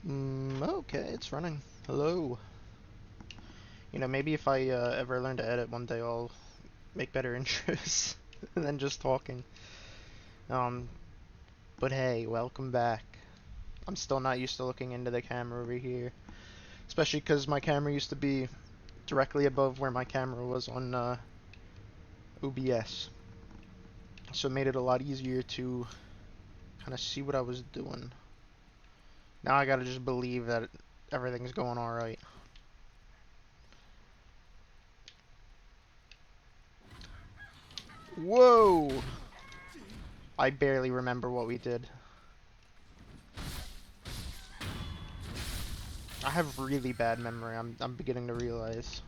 Okay, it's running. Hello. You know, maybe if I ever learn to edit one day, I'll make better intros than just talking. Um, but hey, welcome back. I'm still not used to looking into the camera over here, especially because my camera used to be directly above where my camera was on OBS. So it made it a lot easier to kind of see what I was doing. Now I gotta just believe that everything's going alright. Whoa! I barely remember what we did. I have really bad memory, I'm beginning to realize.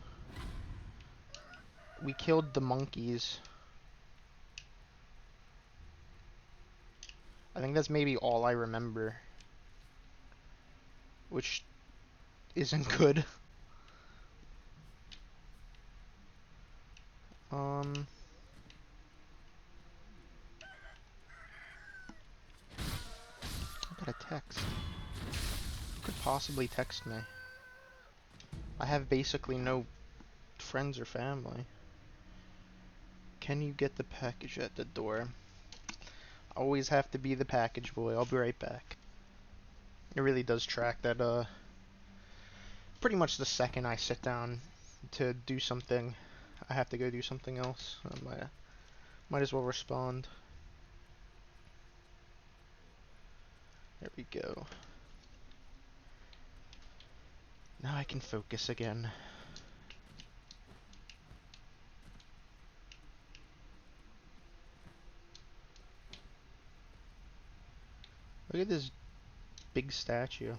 We killed the monkeys. I think that's maybe all I remember. Which isn't good. Um... I got a text. Who could possibly text me? I have basically no friends or family. Can you get the package at the door? Always have to be the package boy. I'll be right back. It really does track that, pretty much the second I sit down to do something, I have to go do something else. I might as well respond. There we go. Now I can focus again. Look at this big statue.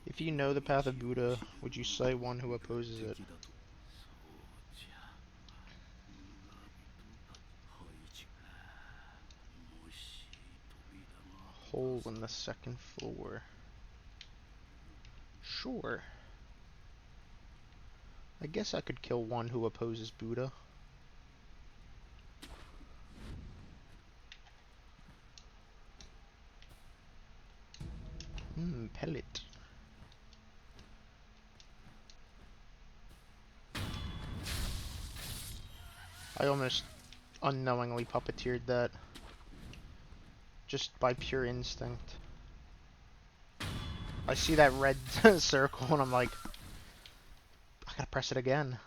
If you know the path of Buddha, would you slay one who opposes it? Hole in the second floor. Sure. I guess I could kill one who opposes Buddha. Pellet. I almost unknowingly puppeteered that. Just by pure instinct. I see that red circle and I'm like, I gotta press it again.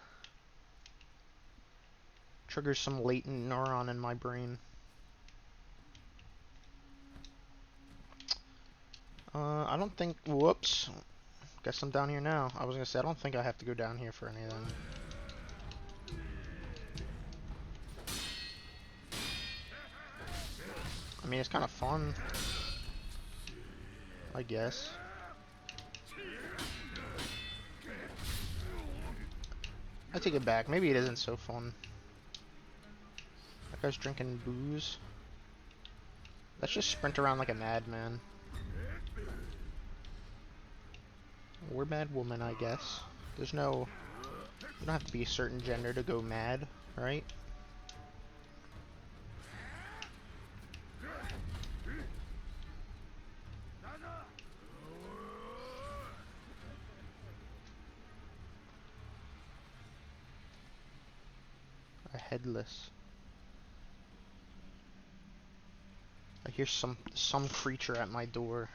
Triggers some latent neuron in my brain. I don't think, whoops. Guess I'm down here now. I was gonna say, I don't think I have to go down here for anything. I mean, it's kind of fun, I guess. I take it back. Maybe it isn't so fun. That guy's drinking booze. Let's just sprint around like a madman. We're mad woman, I guess. There's no... You don't have to be a certain gender to go mad, right? A headless. I hear some creature at my door.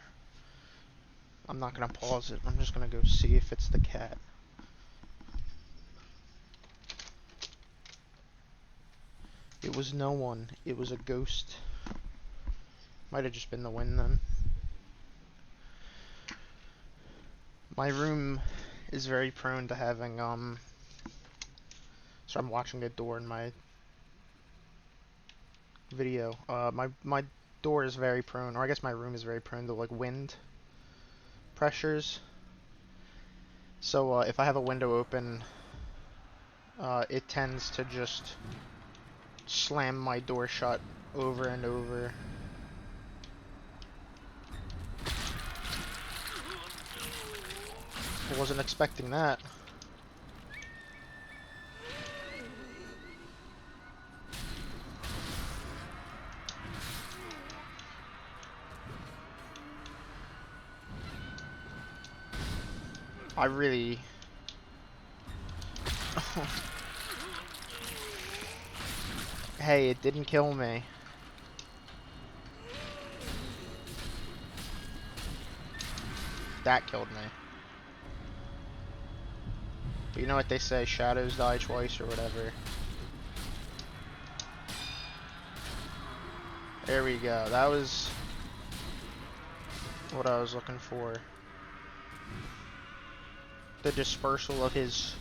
I'm not gonna pause it. I'm just gonna go see if it's the cat. It was no one. It was a ghost. Might have just been the wind then. My room is very prone to having, so I'm watching the door in my video. My door is very prone, or I guess my room is very prone to, like, wind pressures. So, if I have a window open, it tends to just slam my door shut over and over. I wasn't expecting that. I really... Hey, it didn't kill me. That killed me. But you know what they say, shadows die twice or whatever. There we go. That was what I was looking for. The dispersal of his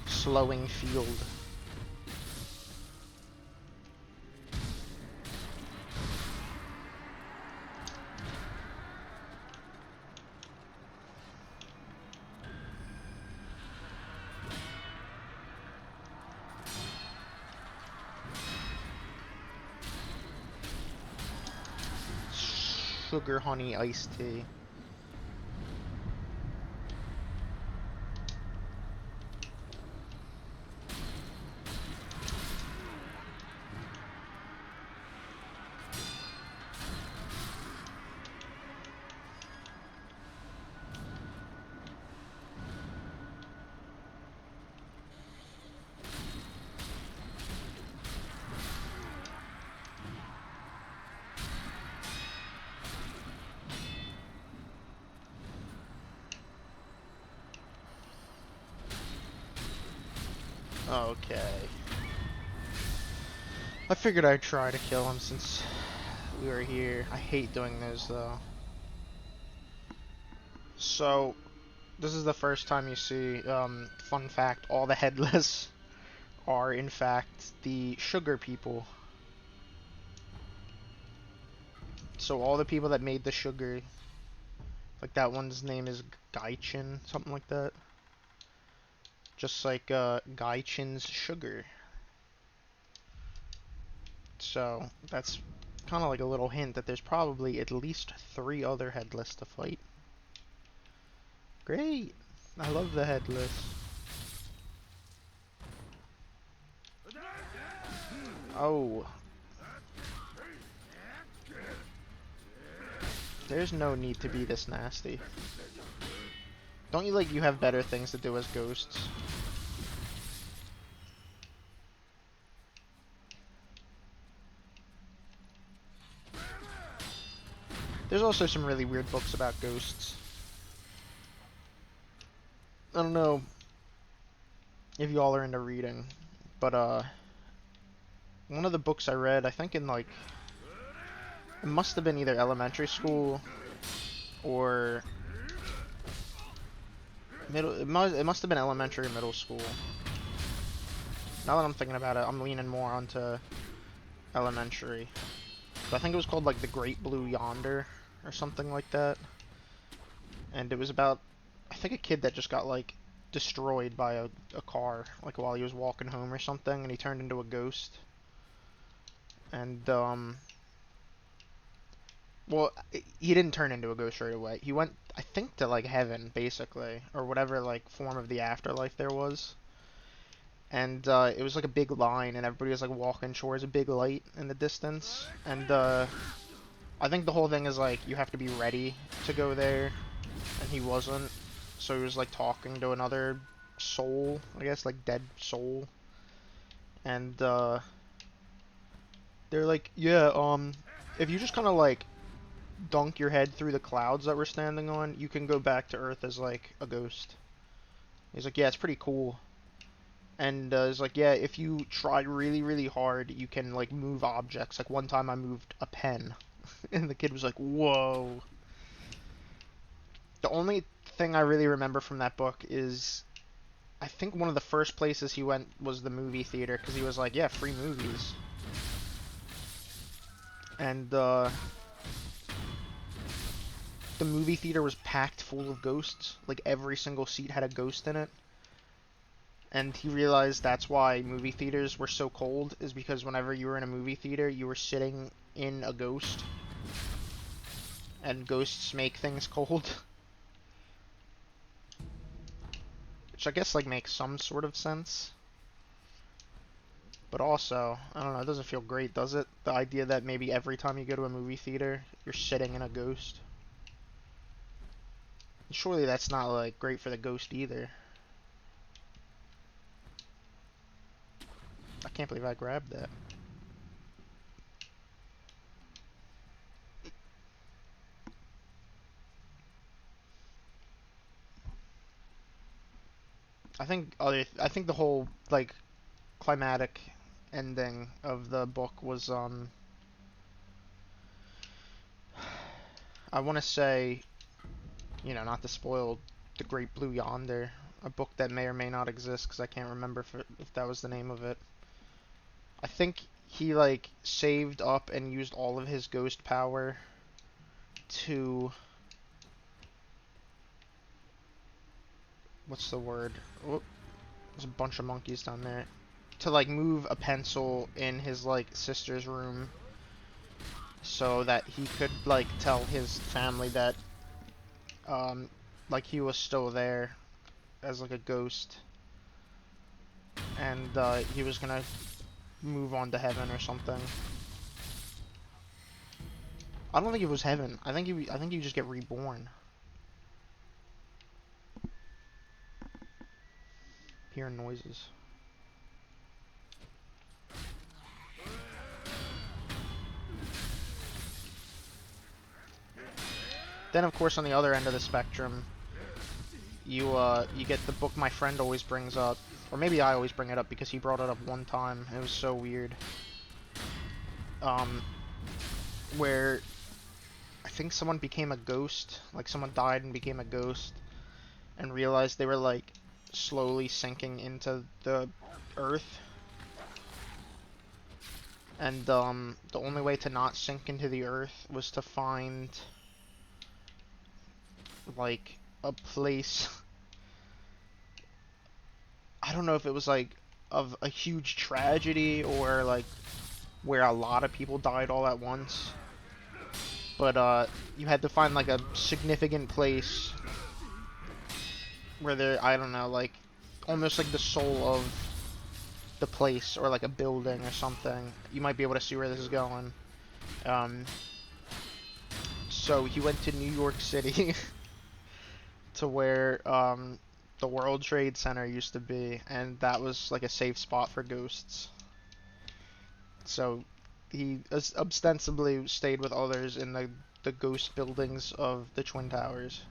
slowing field. Sugar honey iced tea. Okay. I figured I'd try to kill him since we were here. I hate doing those though. So, this is the first time you see, fun fact, all the headless are in fact the sugar people. So all the people that made the sugar, like that one's name is Gaichin, something like that. Just like Gaichin's sugar. So that's kind of like a little hint that there's probably at least 3 other headless to fight. Great! I love the headless. Oh. There's no need to be this nasty. Don't you you have better things to do as ghosts? There's also some really weird books about ghosts. I don't know if y'all are into reading, but one of the books I read, I think in it must have been either elementary school or middle. It must have been elementary or middle school. Now that I'm thinking about it, I'm leaning more onto elementary. But I think it was called like The Great Blue Yonder or something like that. And it was about, I think, a kid that just got destroyed by a car while he was walking home or something, and he turned into a ghost. And well, he didn't turn into a ghost right away. He went, I think, to heaven basically, or whatever form of the afterlife there was. And it was a big line, and everybody was walking towards a big light in the distance. And I think the whole thing is you have to be ready to go there, and he wasn't. So he was talking to another soul, I guess, dead soul. And they're yeah, if you just kind of dunk your head through the clouds that we're standing on, you can go back to Earth as a ghost. He's like, yeah, it's pretty cool. And he's like, yeah, if you try really, really hard, you can move objects. One time I moved a pen, and the kid was like, whoa. The only thing I really remember from that book is, I think one of the first places he went was the movie theater, because he was like, yeah, free movies. And the movie theater was packed full of ghosts. Every single seat had a ghost in it. And he realized that's why movie theaters were so cold, is because whenever you were in a movie theater, you were sitting in a ghost. And ghosts make things cold. Which I guess makes some sort of sense. But also, I don't know, it doesn't feel great, does it? The idea that maybe every time you go to a movie theater, you're sitting in a ghost. Surely that's not, like, great for the ghost either. I can't believe I grabbed that. I think the whole, like, climatic ending of the book was, I want to say, you know, not to spoil The Great Blue Yonder, a book that may or may not exist because I can't remember if that was the name of it. I think he, like, saved up and used all of his ghost power to, what's the word? Oh, there's a bunch of monkeys down there. To, like, move a pencil in his, like, sister's room so that he could, like, tell his family that, um, like, he was still there as, like, a ghost. And, he was gonna move on to heaven or something. I don't think it was heaven. I think you just get reborn. Hearing noises. Then, of course, on the other end of the spectrum, you get the book my friend always brings up, or maybe I always bring it up because he brought it up one time. It was so weird. Um, where I think someone became a ghost, like someone died and became a ghost, and realized they were like slowly sinking into the earth. And the only way to not sink into the earth was to find like a place. I don't know if it was like of a huge tragedy or like where a lot of people died all at once. But you had to find like a significant place where there, I don't know, like almost like the soul of the place or like a building or something. You might be able to see where this is going. Um, so he went to New York City to where the World Trade Center used to be, and that was like a safe spot for ghosts. So he ostensibly stayed with others in the ghost buildings of the Twin Towers.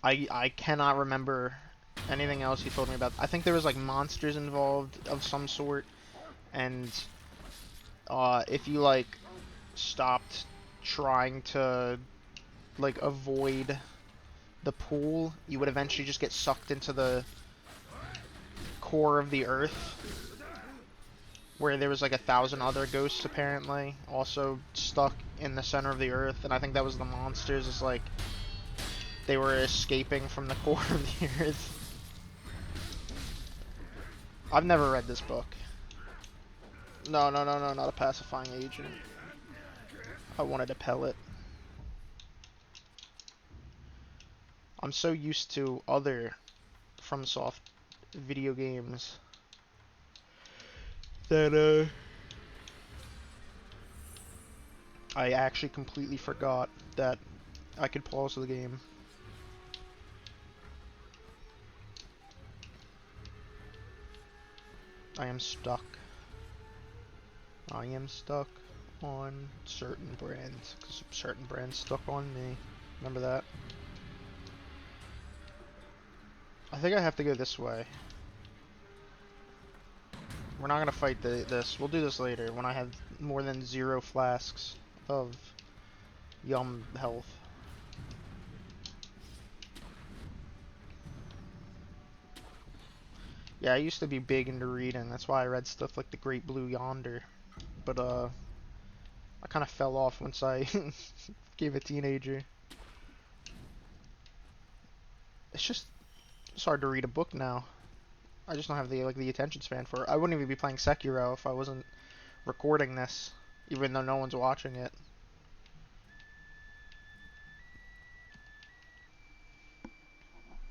I cannot remember anything else he told me about. I think there was like monsters involved of some sort, and if you like stopped trying to like avoid the pool, you would eventually just get sucked into the core of the earth, where there was like 1,000 other ghosts apparently also stuck in the center of the earth, and I think that was the monsters. It's like they were escaping from the core of the earth. I've never read this book. No, no, no, no, not a pacifying agent. I wanted a pellet. I'm so used to other FromSoft video games that I actually completely forgot that I could pause the game. I am stuck. I am stuck on certain brands, because certain brands stuck on me. Remember that? I think I have to go this way. We're not gonna fight this. We'll do this later when I have more than 0 flasks of yum health. Yeah, I used to be big into reading. That's why I read stuff like The Great Blue Yonder. But I kind of fell off once I became a teenager. It's hard to read a book now. I just don't have the attention span for it. I wouldn't even be playing Sekiro if I wasn't recording this, even though no one's watching it.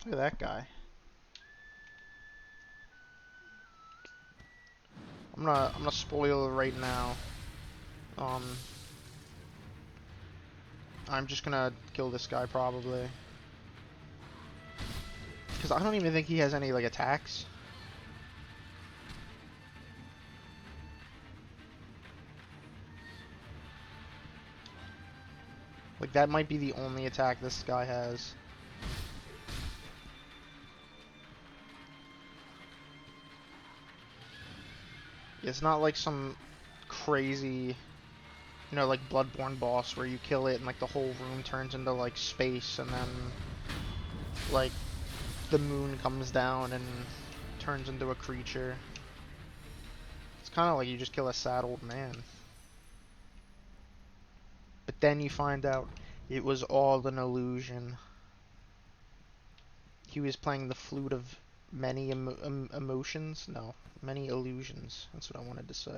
Look at that guy. I'm gonna spoil it right now. Um, I'm just gonna kill this guy probably. Because I don't even think he has any, like, attacks. Like, that might be the only attack this guy has. It's not like some crazy, you know, like Bloodborne boss where you kill it and like the whole room turns into like space and then like the moon comes down and turns into a creature. It's kind of like you just kill a sad old man. But then you find out it was all an illusion. He was playing the flute of many emotions? No, many illusions. That's what I wanted to say.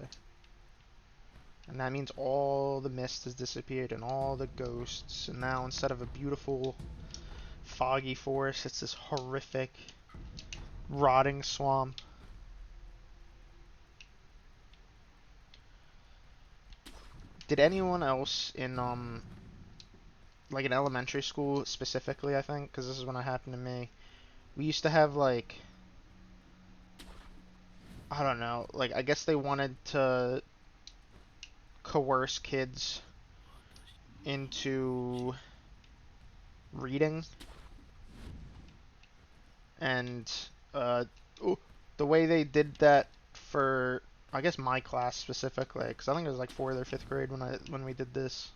And that means all the mist has disappeared and all the ghosts. And now instead of a beautiful foggy forest, it's this horrific rotting swamp. Did anyone else in like in elementary school specifically, I think, because this is when it happened to me, we used to have like, I don't know, like I guess they wanted to coerce kids into reading, and uh, the way they did that for, I guess, my class specifically, because I think it was like 4th or 5th grade when we did this.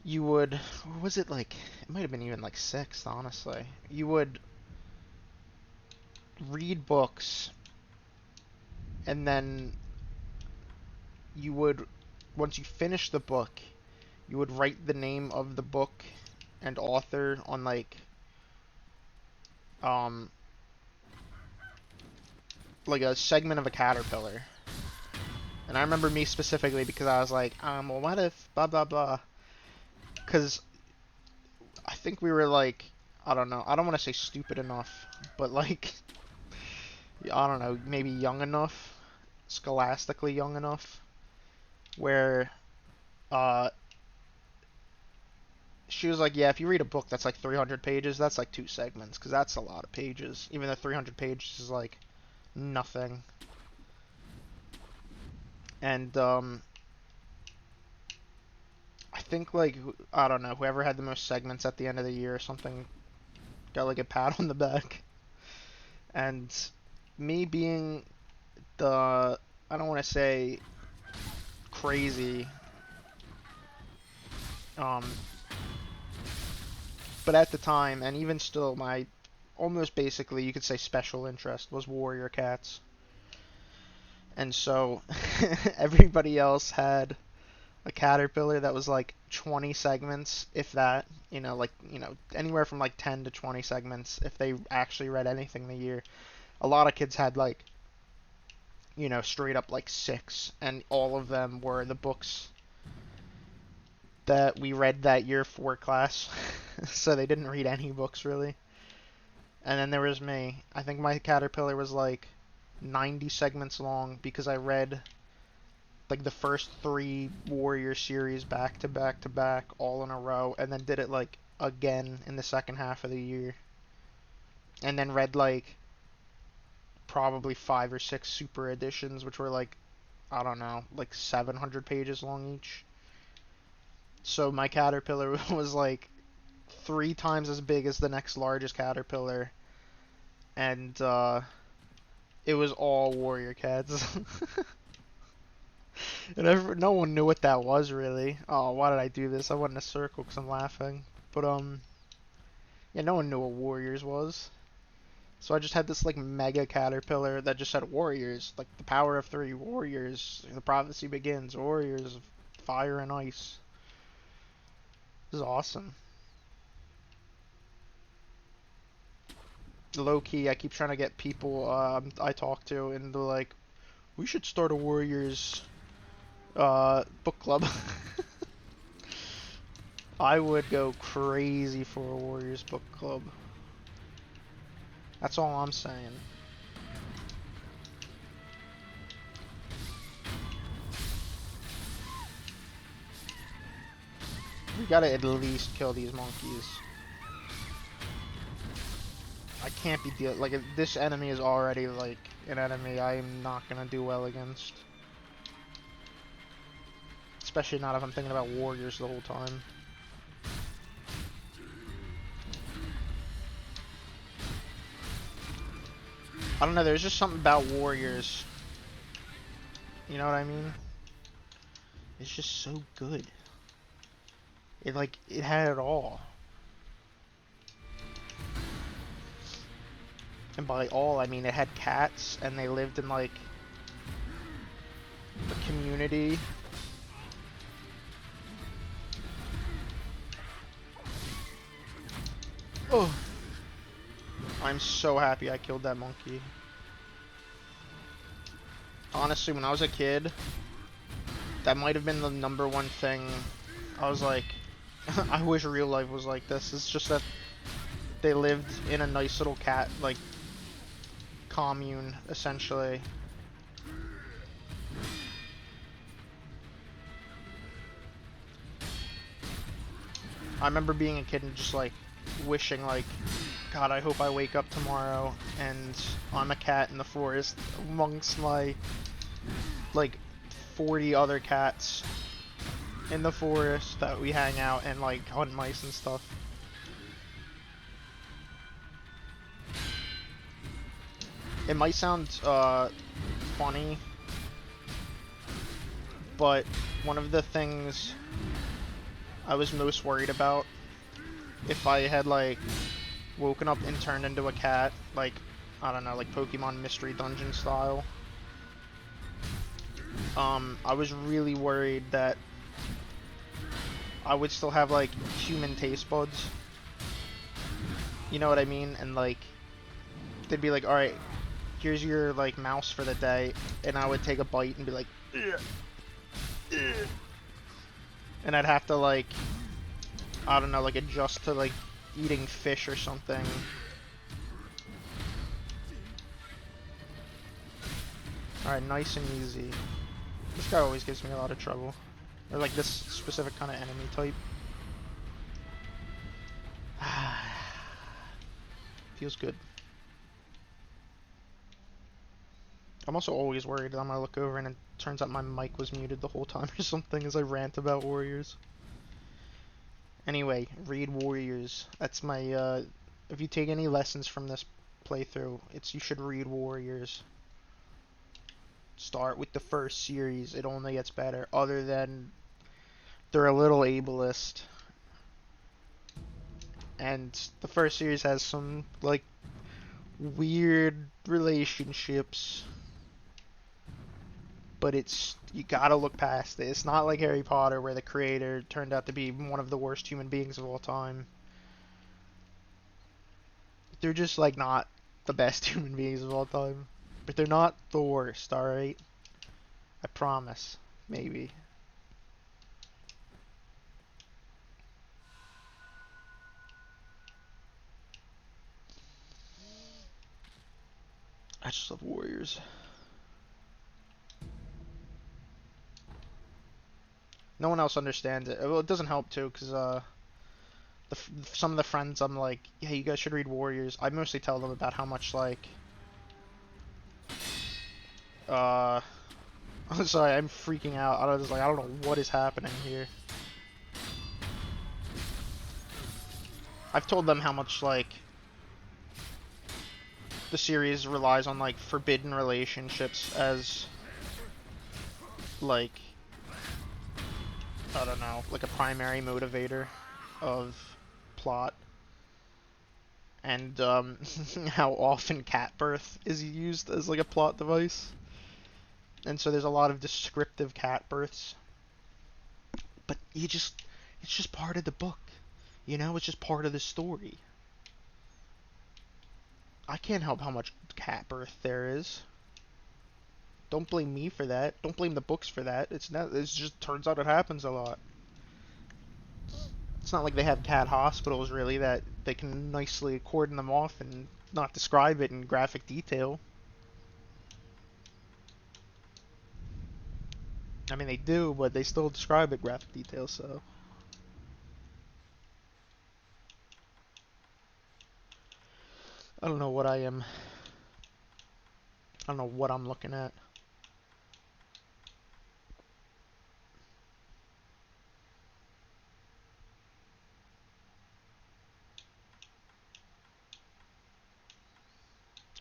You would, or was it like, it might have been even like 6th, honestly. You would read books, and then you would, once you finish the book, you would write the name of the book and author on um, like a segment of a caterpillar. And I remember me specifically because I was like, well, what if blah blah blah? Because I think we were like, I don't know, I don't want to say stupid enough, but like, I don't know, maybe young enough, scholastically young enough, where uh, she was like, yeah, if you read a book that's like 300 pages, that's like 2 segments, because that's a lot of pages, even though 300 pages is like nothing. And I think like, I don't know, whoever had the most segments at the end of the year or something got like a pat on the back. And me being the, I don't want to say crazy, um, but at the time, and even still, my almost basically, you could say, special interest was warrior cats. And so everybody else had a caterpillar that was like 20 segments, if that, like, anywhere from like 10 to 20 segments if they actually read anything the year. A lot of kids had like, straight up like 6, and all of them were the books that we read that year for class. So they didn't read any books really. And then there was me. I think my caterpillar was like 90 segments long because I read like the first 3 Warrior series back to back to back all in a row, and then did it like again in the second half of the year. And then read like probably 5 or 6 super editions, which were like, I don't know, like 700 pages long each. So my caterpillar was like 3 times as big as the next largest caterpillar, and it was all warrior cats. And no one knew what that was really. Oh, why did I do this? I went in a circle because I'm laughing. But yeah, no one knew what warriors was. So I just had this like mega caterpillar that just said warriors, like the power of 3 warriors. The prophecy begins. Warriors of fire and ice. This is awesome. Low key, I keep trying to get people I talk to into like, we should start a warriors book club. I would go crazy for a warriors book club. That's all I'm saying. gotta at least kill these monkeys. I can't be like, if this enemy is already like an enemy I'm not gonna do well against. Especially not if I'm thinking about warriors the whole time. I don't know, there's just something about warriors. You know what I mean? It's just so good. It had it all. And by all, I mean it had cats, and they lived in like a community. Oh, I'm so happy I killed that monkey. Honestly, when I was a kid, that might have been the #1 thing. I was like, I wish real life was like this. It's just that they lived in a nice little cat, like, commune, essentially. I remember being a kid and just, like, wishing, like, God, I hope I wake up tomorrow and I'm a cat in the forest amongst my, like, 40 other cats in the forest that we hang out and, like, hunt mice and stuff. It might sound, funny, but one of the things I was most worried about, if I had, like, woken up and turned into a cat, like, I don't know, like Pokemon Mystery Dungeon style, I was really worried that I would still have, like, human taste buds. You know what I mean? And, like, they'd be like, alright, here's your, like, mouse for the day, and I would take a bite and be like, ugh, ugh. And I'd have to, like, I don't know, like, adjust to, like, eating fish or something. Alright, nice and easy. This guy always gives me a lot of trouble. Or, like, this specific kind of enemy type. Feels good. I'm also always worried that I'm gonna look over and it turns out my mic was muted the whole time or something as I rant about warriors. Anyway, read Warriors. That's my, if you take any lessons from this playthrough, it's you should read Warriors. Start with the first series, it only gets better, other than they're a little ableist. And the first series has some, like, weird relationships. But you gotta look past it. It's not like Harry Potter where the creator turned out to be one of the worst human beings of all time. They're just, like, not the best human beings of all time. But they're not the worst, alright? I promise. Maybe. I just love Warriors. No one else understands it. Well, it doesn't help, too, because, some of the friends I'm like, yeah, you guys should read Warriors. I mostly tell them about how much, like, I'm sorry, I'm freaking out. I was like, I don't know what is happening here. I've told them how much, like, the series relies on, like, forbidden relationships as, like, I don't know, like a primary motivator of plot. And, how often cat birth is used as, like, a plot device. And so there's a lot of descriptive cat births. But it's just part of the book. You know, it's just part of the story. I can't help how much cat birth there is. Don't blame me for that. Don't blame the books for that. It's just turns out it happens a lot. It's not like they have cat hospitals, really, that they can nicely cordon them off and not describe it in graphic detail. I mean, they do, but they still describe it graphic detail, so. I don't know what I am. I don't know what I'm looking at.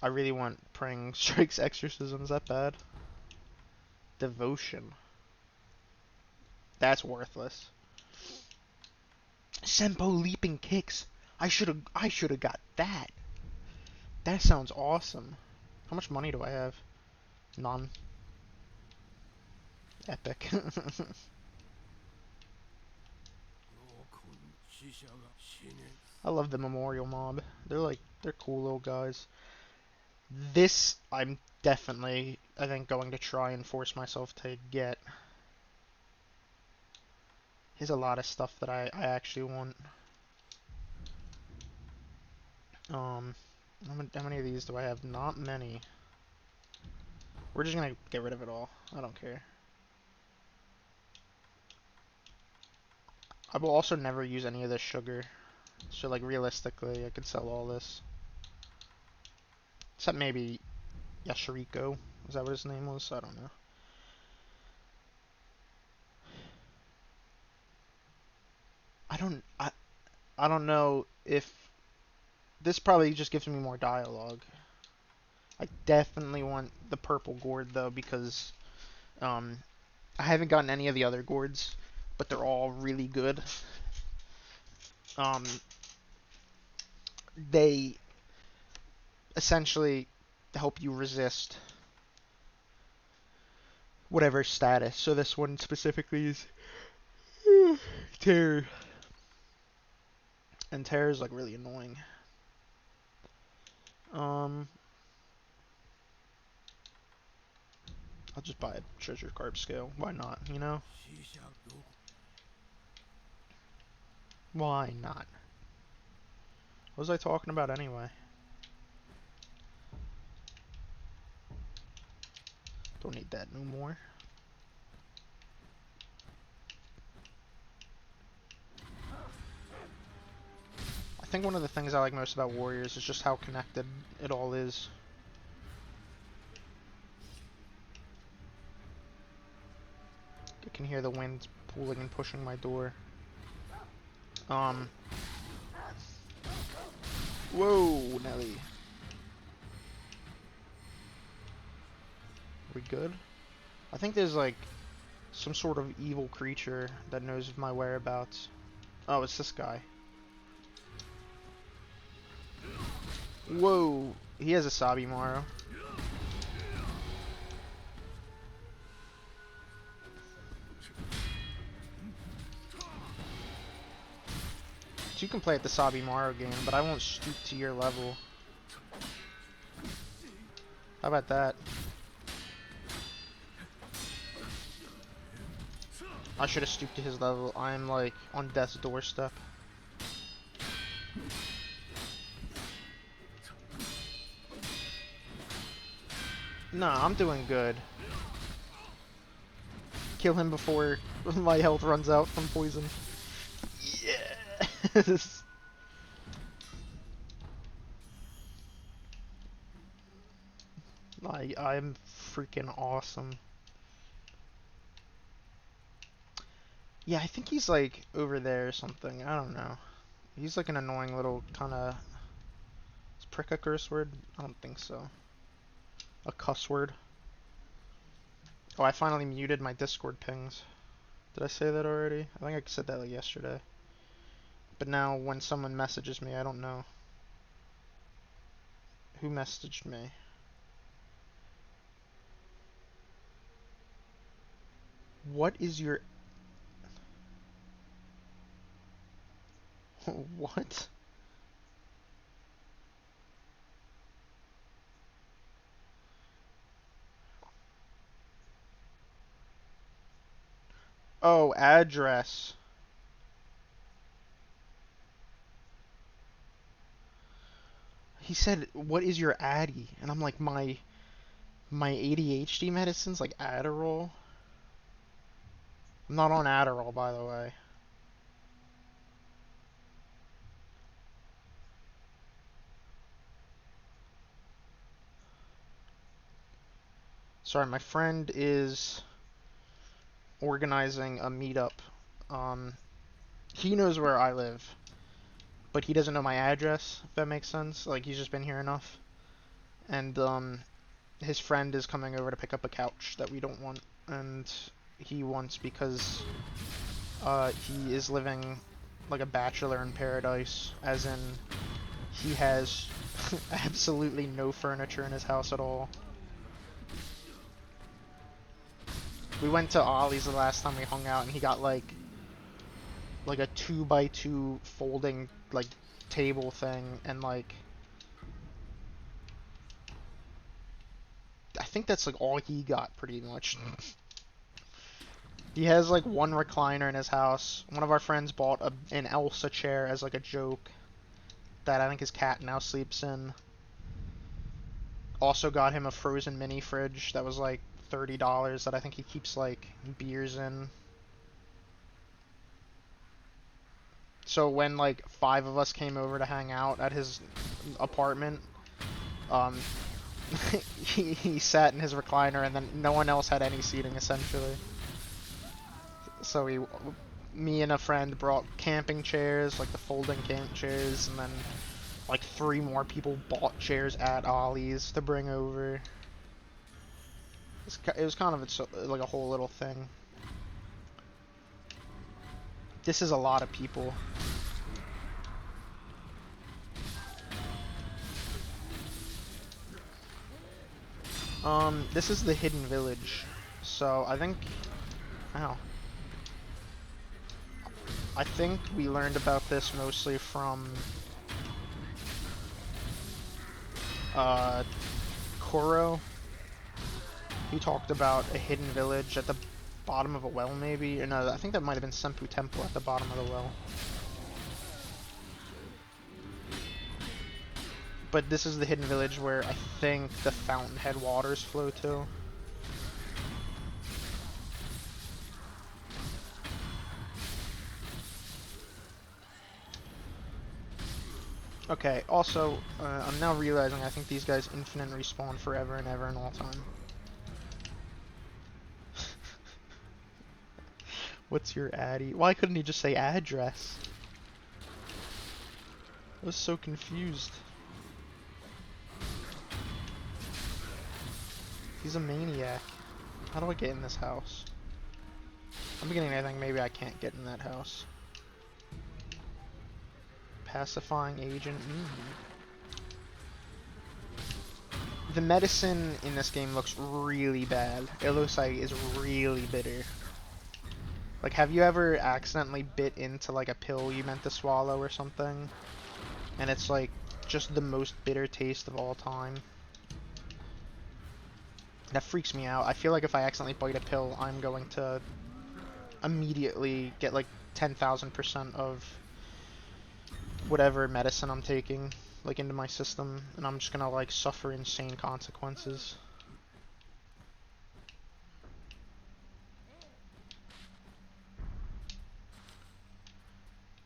I really want Praying Strikes Exorcism. Is that bad? Devotion. That's worthless. Senpo leaping kicks. I should have got that. That sounds awesome. How much money do I have? None. Epic. I love the Memorial Mob. They're cool little guys. This I'm definitely I think going to try and force myself to get. Here's a lot of stuff that I actually want. How many of these do I have? Not many. We're just gonna get rid of it all. I don't care. I will also never use any of this sugar. So like realistically, I could sell all this. Except maybe Yashiriko. Is that what his name was? I don't know. I don't I I don't know if this probably just gives me more dialogue. I definitely want the purple gourd though because um I haven't gotten any of the other gourds, but they're all really good. Um they essentially help you resist whatever status. So this one specifically is terror. And terror is like really annoying. Um I'll just buy a treasure carb scale. Why not, you know? Why not? What was I talking about anyway? Don't need that no more. I think one of the things I like most about Warriors is just how connected it all is. I can hear the wind pulling and pushing my door. Whoa, Nelly. We good? I think there's like some sort of evil creature that knows of my whereabouts. Oh, it's this guy. Whoa, he has a Sabimaru. So you can play at the Sabimaru game, but I won't stoop to your level. How about that? I should have stooped to his level. I'm like on death's doorstep. Nah, I'm doing good. Kill him before my health runs out from poison. Yes! I'm freaking awesome. Yeah, I think he's like over there or something. I don't know. He's like an annoying little kind of... Is prick a curse word? I don't think so. A cuss word. Oh, I finally muted my Discord pings. Did I say that already? I think I said that like yesterday. But now when someone messages me, I don't know. Who messaged me? What is your... What? Oh, address. He said, "What is your Addy?" And I'm like, my ADHD medicine's like Adderall. I'm not on Adderall, by the way. Sorry, my friend is organizing a meetup. Um, he knows where I live, but he doesn't know my address, if that makes sense. Like, he's just been here enough. And, his friend is coming over to pick up a couch that we don't want. And he wants because, he is living like a bachelor in paradise, as in, he has absolutely no furniture in his house at all. We went to Ollie's the last time we hung out, and he got like a 2x2 folding like table thing, and like I think that's like all he got pretty much. He has like one recliner in his house. One of our friends bought an Elsa chair as like a joke that I think his cat now sleeps in. Also got him a frozen mini fridge that was like $30 that I think he keeps like beers in. So when like 5 of us came over to hang out at his apartment, um, he sat in his recliner, and then no one else had any seating essentially. So me and a friend brought camping chairs, like the folding camp chairs, and then like 3 more people bought chairs at Ollie's to bring over. It was kind of like a whole little thing. This is a lot of people. This is the hidden village. So I think, ow. I think we learned about this mostly from Koro. He talked about a hidden village at the bottom of a well, maybe? Or no, I think that might have been Senpu Temple at the bottom of the well. But this is the hidden village where I think the fountainhead waters flow to. Okay, also, I'm now realizing I think these guys infinite respawn forever and ever and all time. What's your addy? Why couldn't he just say address? I was so confused. He's a maniac. How do I get in this house? I'm beginning to think maybe I can't get in that house. Pacifying agent. The medicine in this game looks really bad. It looks like it's really bitter. Like, have you ever accidentally bit into like a pill you meant to swallow or something? And it's like just the most bitter taste of all time. That freaks me out. I feel like if I accidentally bite a pill, I'm going to immediately get like 10,000% of whatever medicine I'm taking like into my system, and I'm just gonna like suffer insane consequences.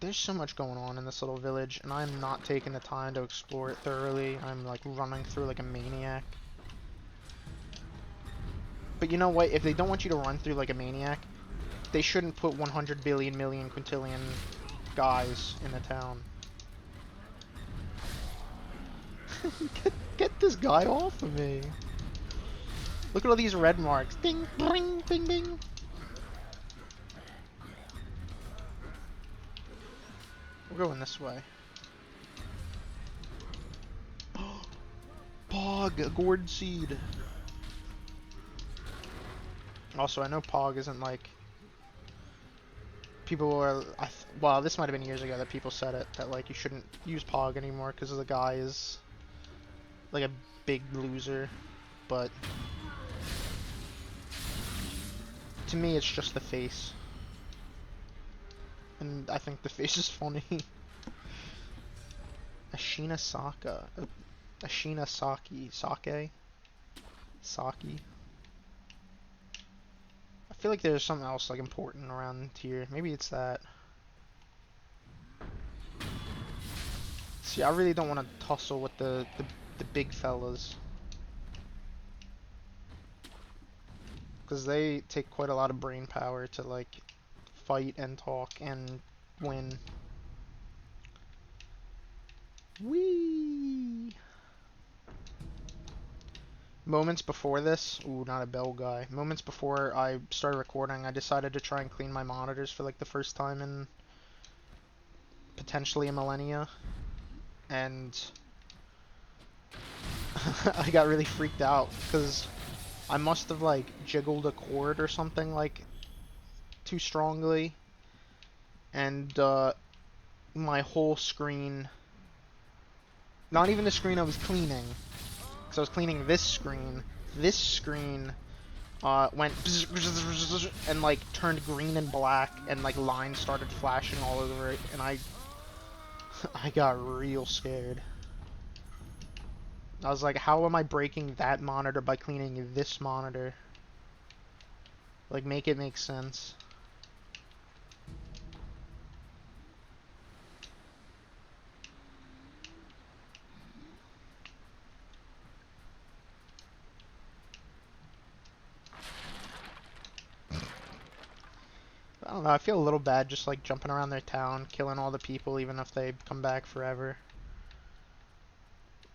There's so much going on in this little village, and I'm not taking the time to explore it thoroughly. I'm like running through like a maniac. But you know what? If they don't want you to run through like a maniac, they shouldn't put 100 billion million quintillion guys in the town. get this guy off of me. Look at all these red marks. Ding, bling, bing, bing. We're going this way. Pog, a gourd seed. Also, I know Pog isn't like... People are... well, this might have been years ago that people said it, that like you shouldn't use Pog anymore because the guy is like a big loser, but to me it's just the face. And I think the face is funny. Ashina Saka. Ashina Saki. Sake? Saki? I feel like there's something else like important around here. Maybe it's that. See, I really don't want to tussle with the big fellas. because they take quite a lot of brain power to like fight and talk and win. Whee! Moments before this, ooh, not a bell guy. Moments before I started recording, I decided to try and clean my monitors for like the first time in potentially a millennia, and I got really freaked out because I must have like jiggled a cord or something like too strongly, and my whole screen, not even the screen I was cleaning, because I was cleaning this screen went and like turned green and black, and like lines started flashing all over it, and I got real scared. I was like, how am I breaking that monitor by cleaning this monitor? Like, make it make sense. I don't know, I feel a little bad just like jumping around their town, killing all the people even if they come back forever.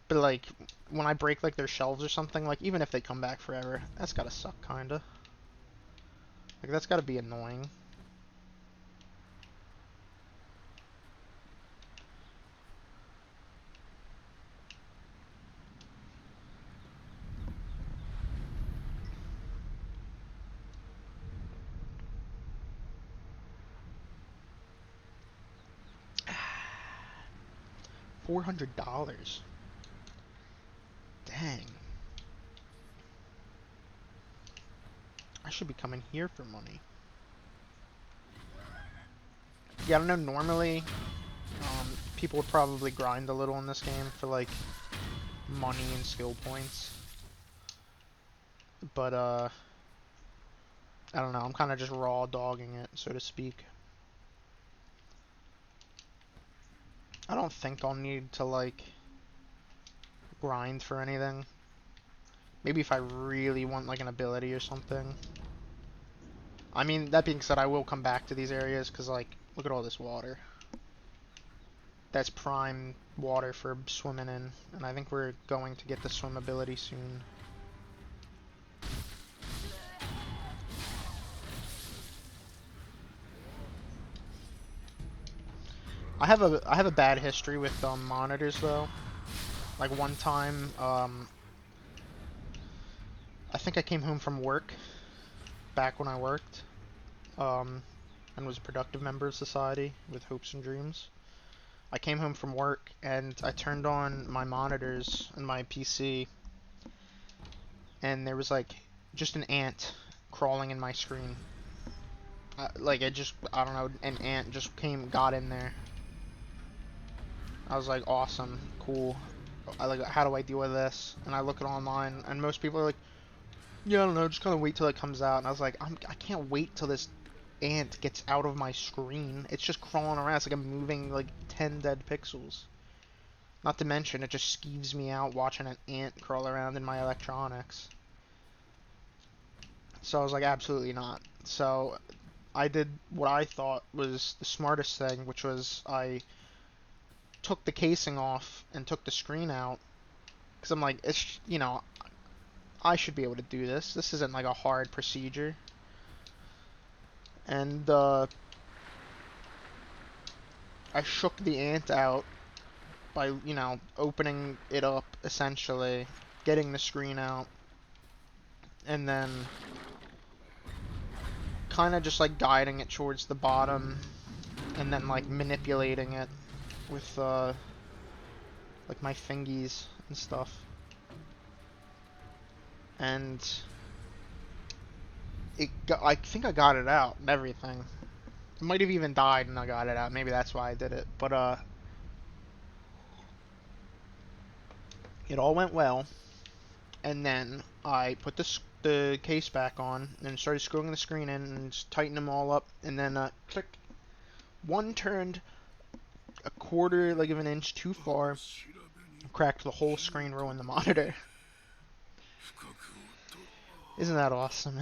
But like, when I break like their shelves or something, like even if they come back forever, that's gotta suck kinda. Like that's gotta be annoying. $400. Dang. I should be coming here for money. Yeah, I don't know, normally, people would probably grind a little in this game for, like, money and skill points. But, I don't know, I'm kind of just raw dogging it, so to speak. I don't think I'll need to, like, grind for anything. Maybe if I really want, like, an ability or something. I mean, that being said, I will come back to these areas, because, like, look at all this water. That's prime water for swimming in, and I think we're going to get the swim ability soon. I have a bad history with monitors though. Like one time, I think I came home from work back when I worked, and was a productive member of society with hopes and dreams. I came home from work and I turned on my monitors and my PC, and there was like just an ant crawling in my screen. Like it just, I don't know, an ant just got in there. I was like, awesome, cool. I like, how do I deal with this? And I look at online, and most people are like, yeah, I don't know, just kind of wait till it comes out. And I was like, I can't wait till this ant gets out of my screen. It's just crawling around. It's like I'm moving like 10 dead pixels. Not to mention, it just skeeves me out watching an ant crawl around in my electronics. So I was like, absolutely not. So I did what I thought was the smartest thing, which was I took the casing off and took the screen out. Because I'm like, it's, you know, I should be able to do this. This isn't like a hard procedure. And I shook the ant out by, you know, opening it up, essentially, getting the screen out, and then kind of just like guiding it towards the bottom, and then like manipulating it with like my fingies and stuff. And I think I got it out and everything. It might have even died and I got it out. Maybe that's why I did it. But it all went well. And then I put the case back on and started screwing the screen in and just tightened them all up. And then click. One turned a quarter like of an inch too far, cracked the whole screen, ruined the monitor. Isn't that awesome?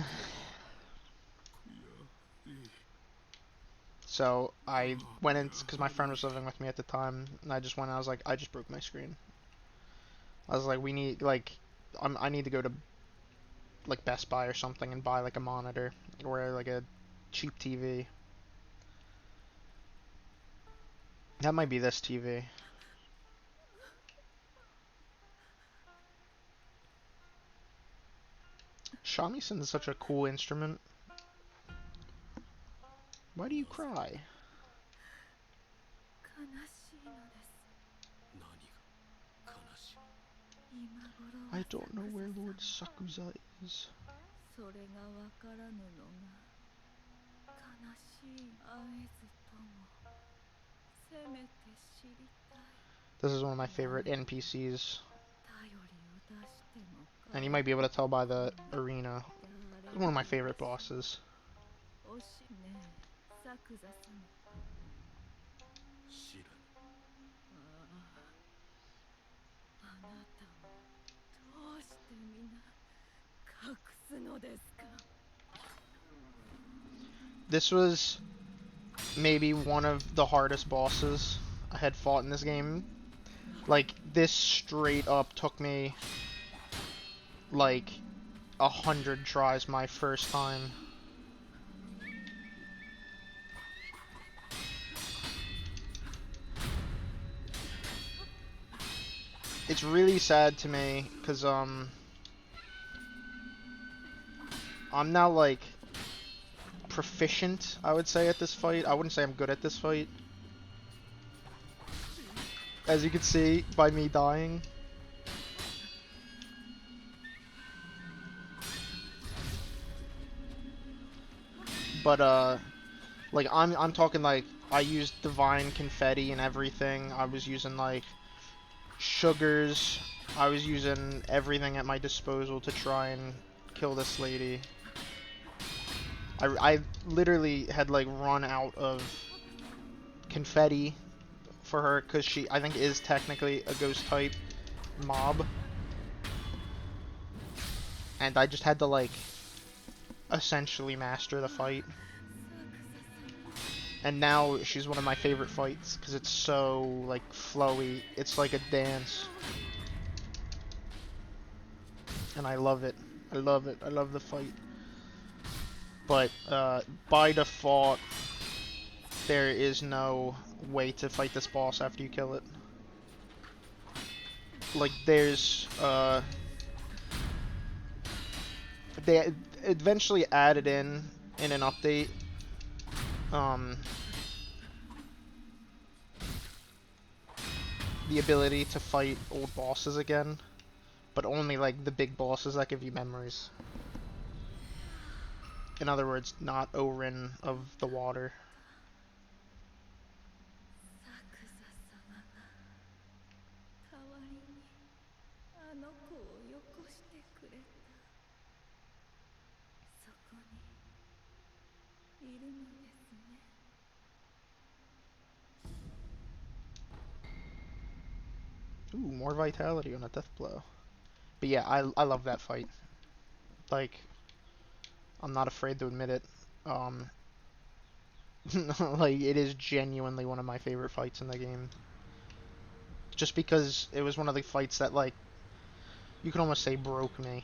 So I went in because my friend was living with me at the time, and I just went. I was like, I just broke my screen. I was like, we need like, I need to go to like Best Buy or something and buy like a monitor or like a cheap TV. That might be this TV. Shamisen is such a cool instrument. Why do you cry? I don't know where Lord Sakuza is. This is one of my favorite NPCs. And you might be able to tell by the arena. It's one of my favorite bosses. This was maybe one of the hardest bosses I had fought in this game. Like, this straight up took me like 100 tries my first time. It's really sad to me because I'm now like proficient, I would say, at this fight. I wouldn't say I'm good at this fight. As you can see by me dying. But like I'm talking like I used divine confetti and everything. I was using like sugars. I was using everything at my disposal to try and kill this lady. I literally had like run out of confetti for her because she I think is technically a ghost type mob, and I just had to like essentially master the fight. And now she's one of my favorite fights because it's so like flowy. It's like a dance. And I love it. I love it. I love the fight. But by default, there is no way to fight this boss after you kill it. Like there's they eventually added in an update the ability to fight old bosses again, but only like the big bosses that give you memories. In other words, not Orin of the water. Ooh, more vitality on a death blow. But yeah, I love that fight. Like, I'm not afraid to admit it. Um, like, it is genuinely one of my favorite fights in the game. Just because it was one of the fights that, like, you could almost say broke me.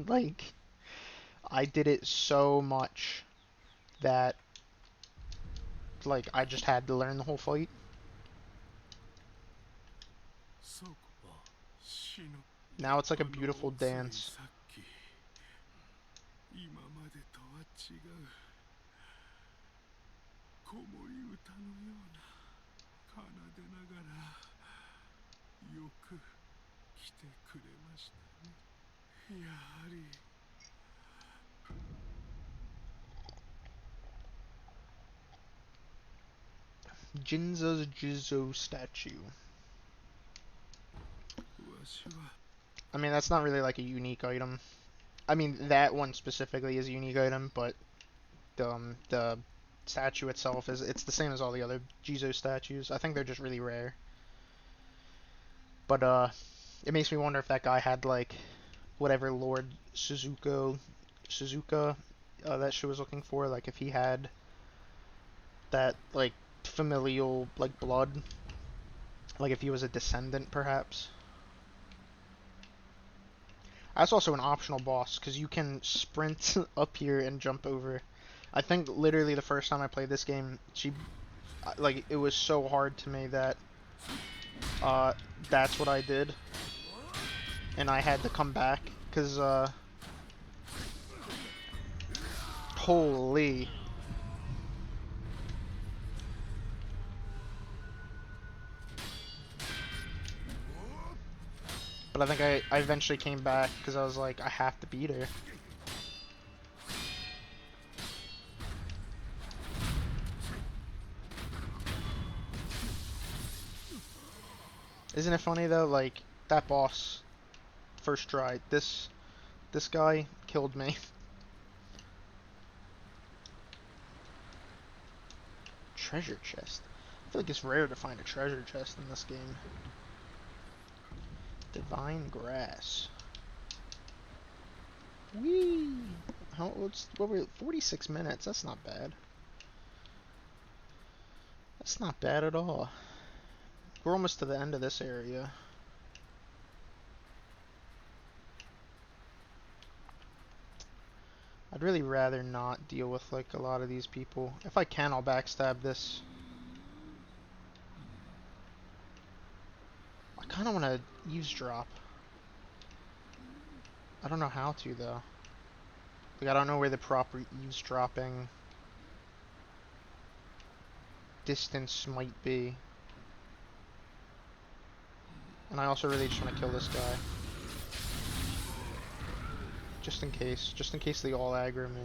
Like, I did it so much that, like, I just had to learn the whole fight. Now it's like a beautiful dance. Jinza's Jizo statue. I mean, that's not really like a unique item. I mean, that one specifically is a unique item, but the statue itself it's the same as all the other Jizo statues. I think they're just really rare. But it makes me wonder if that guy had like whatever Lord Suzuka that she was looking for, like if he had that, like, familial, like, blood. Like if he was a descendant, perhaps. That's also an optional boss, because you can sprint up here and jump over. I think literally the first time I played this game, like, it was so hard to me that, that's what I did. And I had to come back, because, holy. But I think I eventually came back, because I was like, I have to beat her. Isn't it funny, though, like, that boss, first try, this guy killed me. Treasure chest. I feel like it's rare to find a treasure chest in this game. Divine grass. Whee! What were 46 minutes? That's not bad. That's not bad at all. We're almost to the end of this area. I'd really rather not deal with like a lot of these people. If I can, I'll backstab this. I kind of want to eavesdrop. I don't know how to though. Like I don't know where the proper eavesdropping distance might be. And I also really just want to kill this guy. Just in case they all aggro me.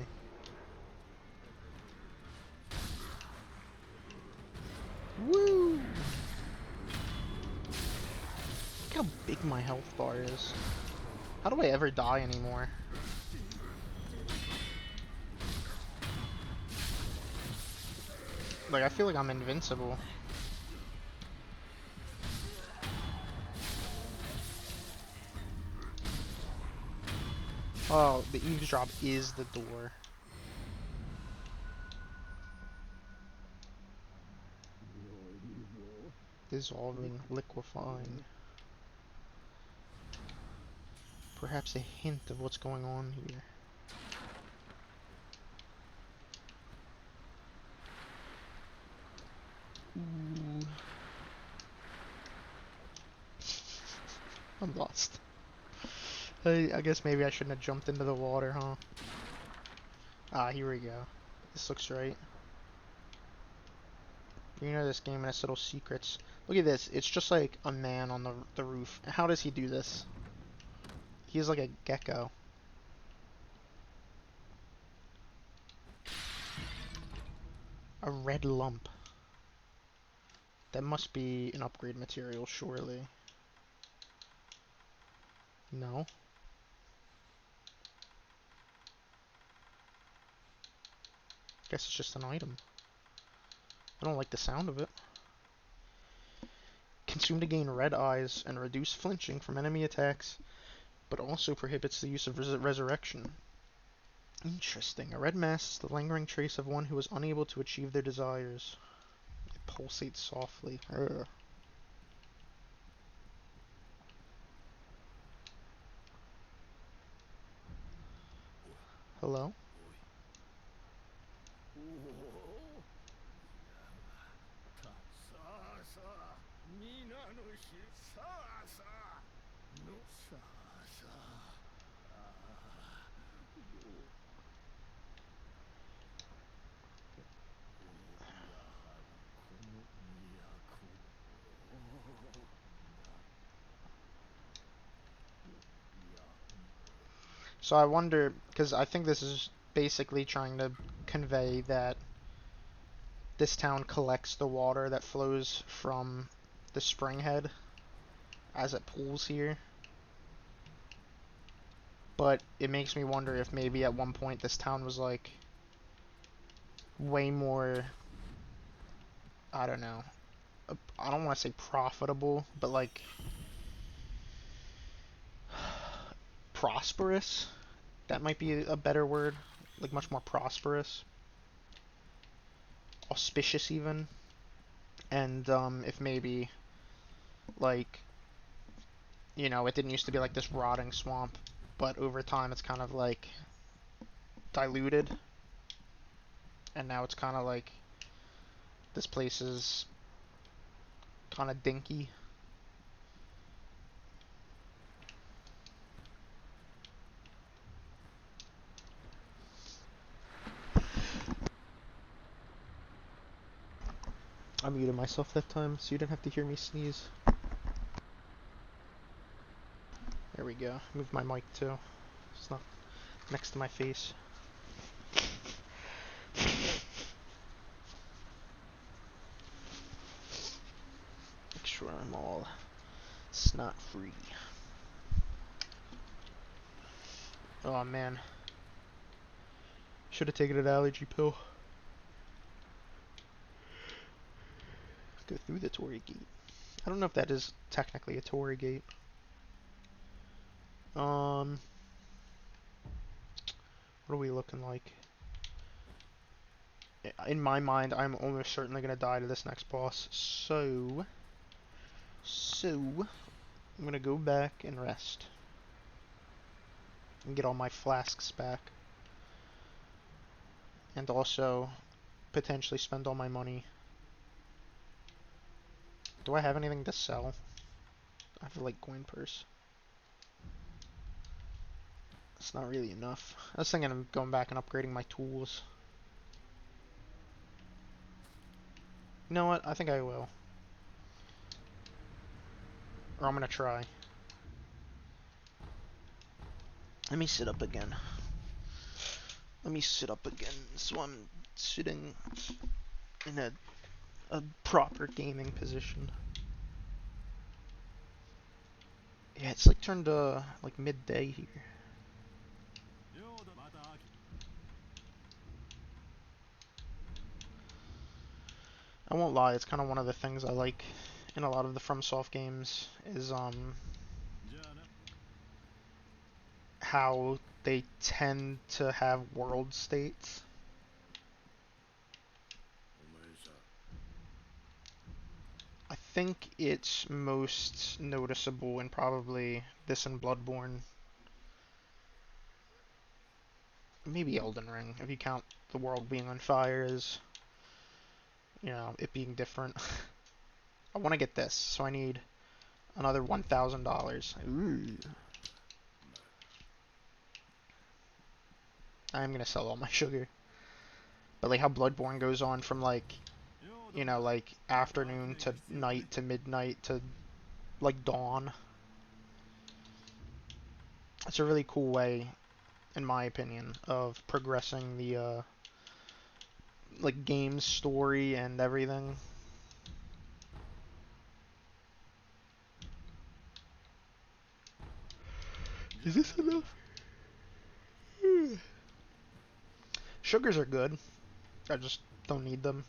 Woo! Look how big my health bar is. How do I ever die anymore? Like, I feel like I'm invincible. Oh, the eavesdrop is the door. Dissolving, liquefying. Perhaps a hint of what's going on here. Ooh. I'm lost. I guess maybe I shouldn't have jumped into the water, huh? Ah, here we go. This looks right. You know this game and its little secrets. Look at this. It's just like a man on the roof. How does he do this? He's like a gecko. A red lump. That must be an upgrade material, surely. No. Guess it's just an item. I don't like the sound of it. Consume to gain red eyes and reduce flinching from enemy attacks, but also prohibits the use of resurrection. Interesting. A red mass is the lingering trace of one who is unable to achieve their desires. It pulsates softly. Urgh. Hello? So I wonder, because I think this is basically trying to convey that this town collects the water that flows from the spring head as it pools here. But it makes me wonder if maybe at one point this town was like way more, I don't know, I don't want to say profitable, but like prosperous. That might be a better word. Like much more prosperous. auspicious even, and if maybe like it didn't used to be like this rotting swamp, but over time it's kind of like diluted, and now it's kind of like this place is kind of dinky. I muted myself that time so you didn't have to hear me sneeze. There we go. Move my mic too. It's not next to my face. Make sure I'm all snot free. Oh man. Should have taken an allergy pill. Go through the Torii gate. I don't know if that is technically a Torii gate. What are we looking like? In my mind, I'm almost certainly gonna die to this next boss. So I'm gonna go back and rest and get all my flasks back, and also potentially spend all my money. Do I have anything to sell? I have a Litecoin purse. It's not really enough. I was thinking of going back and upgrading my tools. You know what? I think I will. Or I'm gonna try. Let me sit up again. Let me sit up again so I'm sitting in a proper gaming position. Yeah, it's like turned like midday here. I won't lie, it's kind of one of the things I like in a lot of the FromSoft games is how they tend to have world states. I think it's most noticeable in probably this and Bloodborne. Maybe Elden Ring, if you count the world being on fire as, it being different. I want to get this, so I need another $1,000. Ooh. I'm gonna sell all my sugar. But like how Bloodborne goes on from like, like afternoon to night to midnight to like dawn. It's a really cool way, in my opinion, of progressing the like game's story and everything. Is this enough? Sugars are good. I just don't need them.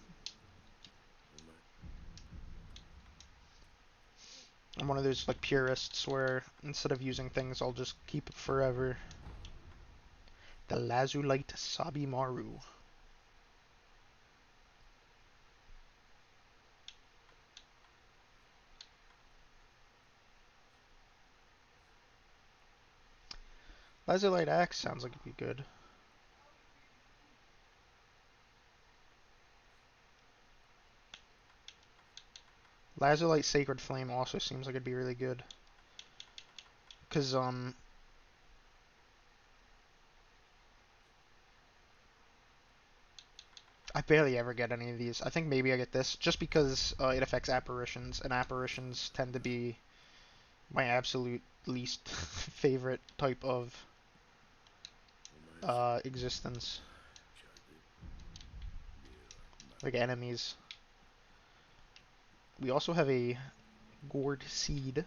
I'm one of those like purists where instead of using things, I'll just keep it forever. The Lazulite Sabimaru. Lazulite Axe sounds like it'd be good. Lazulite Sacred Flame also seems like it'd be really good. Cause I barely ever get any of these. I think maybe I get this just because it affects apparitions, and apparitions tend to be my absolute least favorite type of existence. Like enemies. We also have a gourd seed.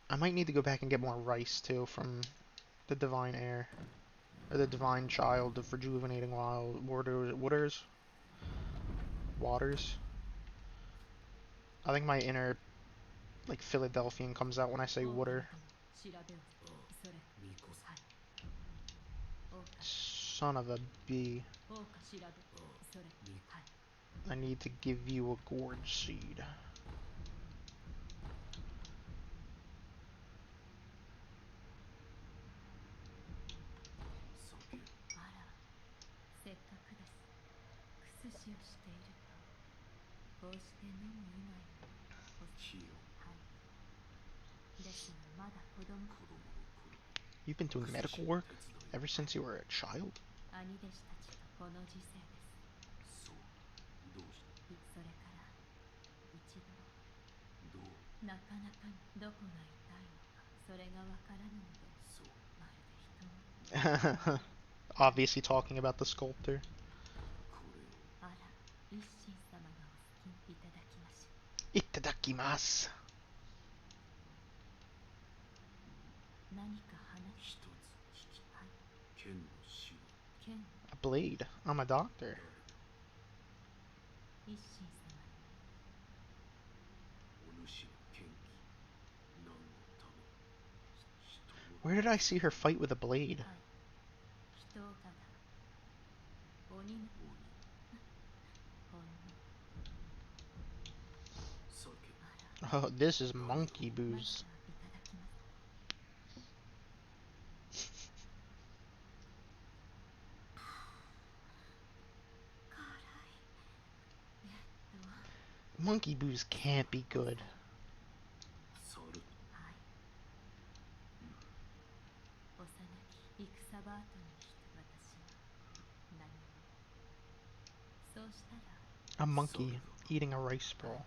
I might need to go back and get more rice too from the divine air. Or the divine child of rejuvenating wild waters. I think my inner like Philadelphian comes out when I say water. son of a bee. I need to give you a gorge seed. You've been doing medical work ever since you were a child? Obviously talking about the sculptor. Itadakimasu. A blade. I'm a doctor. Where did I see her fight with a blade? Oh, this is monkey booze. Monkey booze can't be good. A monkey eating a rice ball.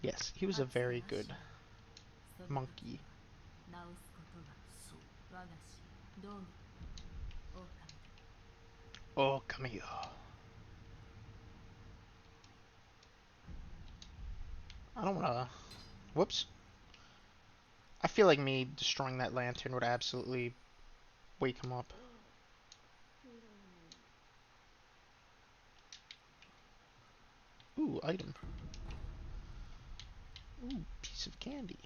Yes, he was a very good monkey. Oh, come here. I don't wanna... Whoops. I feel like me destroying that lantern would absolutely wake him up. Ooh, item. Ooh, piece of candy.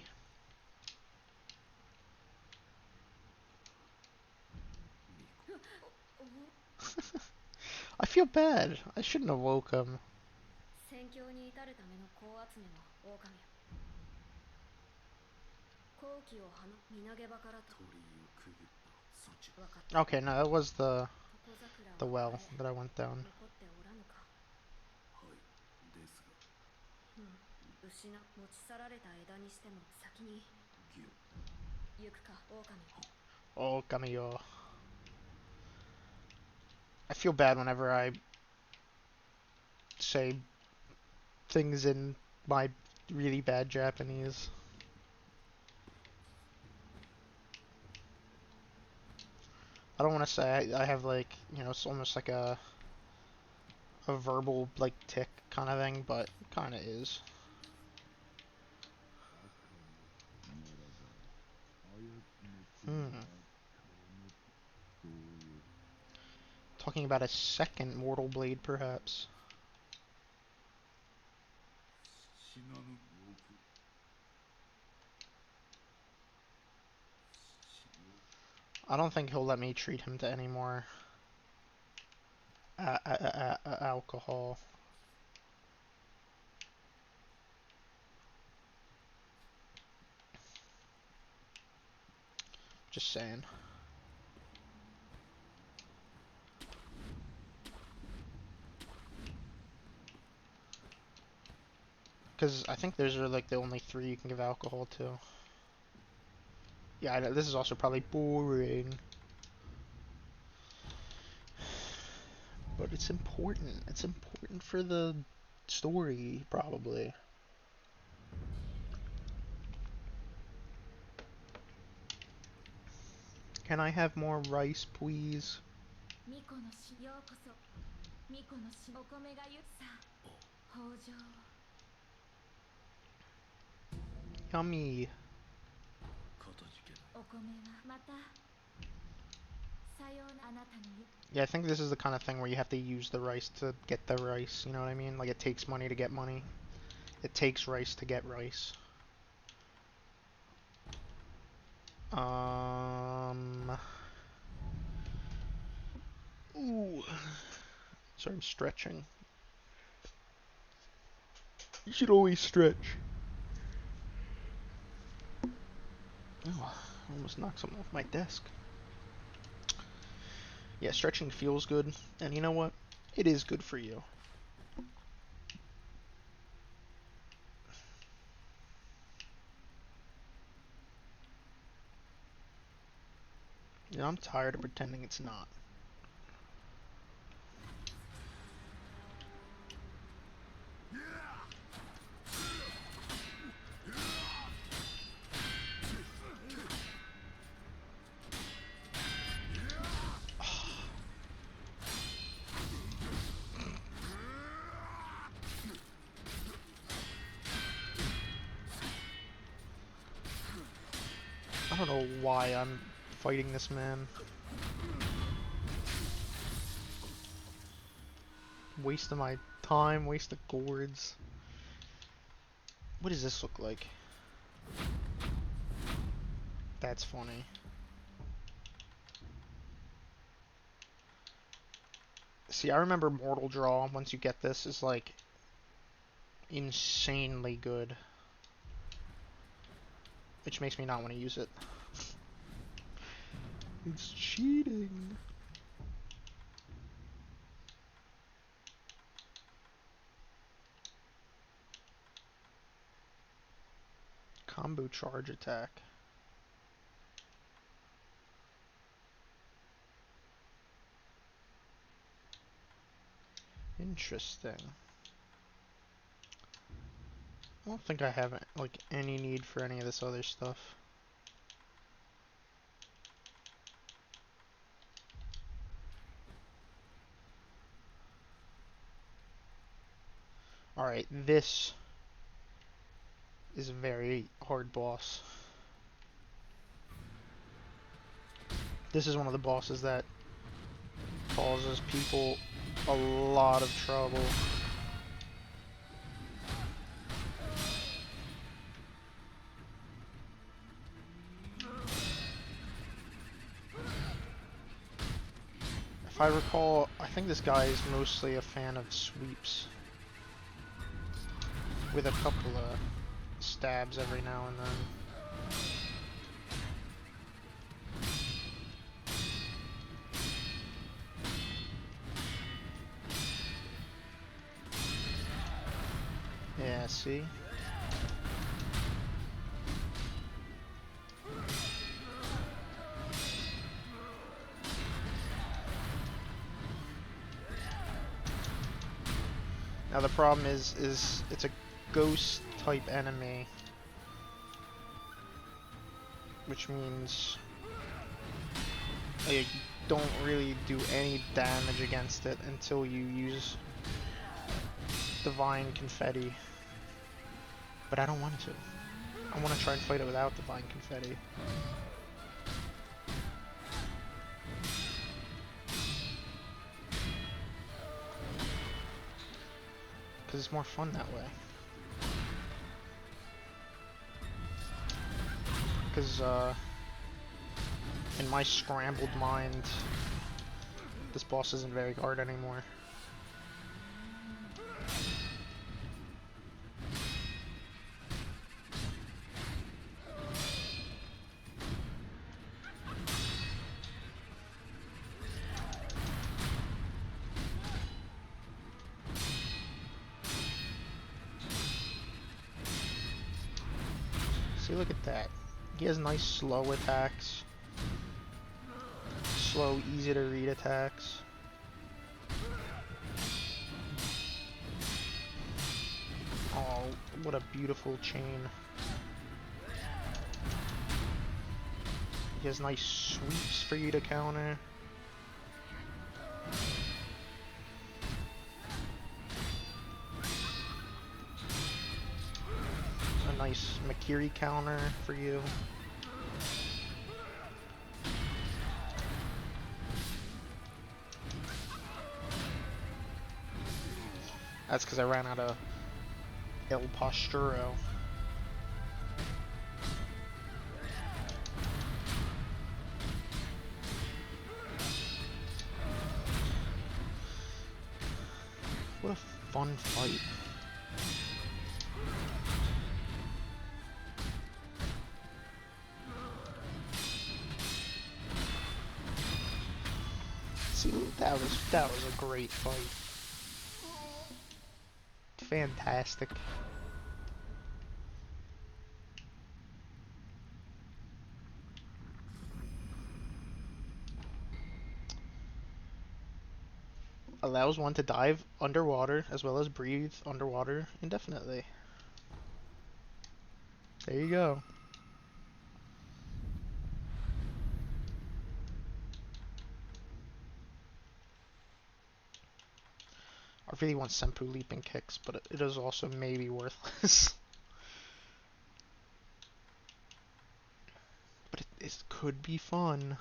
I feel bad. I shouldn't have woke him. Okay, no, that was the well that I went down. Oh, Kamiyo. I feel bad whenever I say things in my really bad Japanese. I don't want to say I have like, you know, it's almost like a verbal like tick kind of thing, but kind of is. Talking about a second mortal blade, perhaps. I don't think he'll let me treat him to any more alcohol. Just saying. Because I think those are like the only 3 you can give alcohol to. Yeah, I know, this is also probably boring. But it's important. It's important for the story, probably. Can I have more rice, please? Yummy. Yeah, I think this is the kind of thing where you have to use the rice to get the rice, you know what I mean? Like, it takes money to get money. It takes rice to get rice. Um. Ooh. Sorry, I'm stretching. You should always stretch. Oh, I almost knocked something off my desk. Yeah, stretching feels good, and you know what? It is good for you. You know, I'm tired of pretending it's not. I don't know why I'm fighting this man. Waste of my time, waste of gourds. What does this look like? That's funny. See, I remember Mortal Draw, once you get this, is like insanely good. Which makes me not want to use it. It's cheating. Combo charge attack. Interesting. I don't think I have like any need for any of this other stuff. Alright, this is a very hard boss. This is one of the bosses that causes people a lot of trouble. If I recall, I think this guy is mostly a fan of sweeps, with a couple of stabs every now and then. Yeah, see? Now the problem is it's a ghost type enemy, which means you don't really do any damage against it until you use divine confetti. But I don't want to. I want to try and fight it without divine confetti. Because it's more fun that way. Because, in my scrambled mind, this boss isn't very hard anymore. See, look at that. He has nice slow attacks. Slow, easy to read attacks. Oh, what a beautiful chain. He has nice sweeps for you to counter. A nice Makiri counter for you. That's because I ran out of El Posturo. What a fun fight. See, that was a great fight. Fantastic. Allows one to dive underwater as well as breathe underwater indefinitely. There you go. I really want Senpu leaping kicks, but it is also maybe worthless. But it could be fun.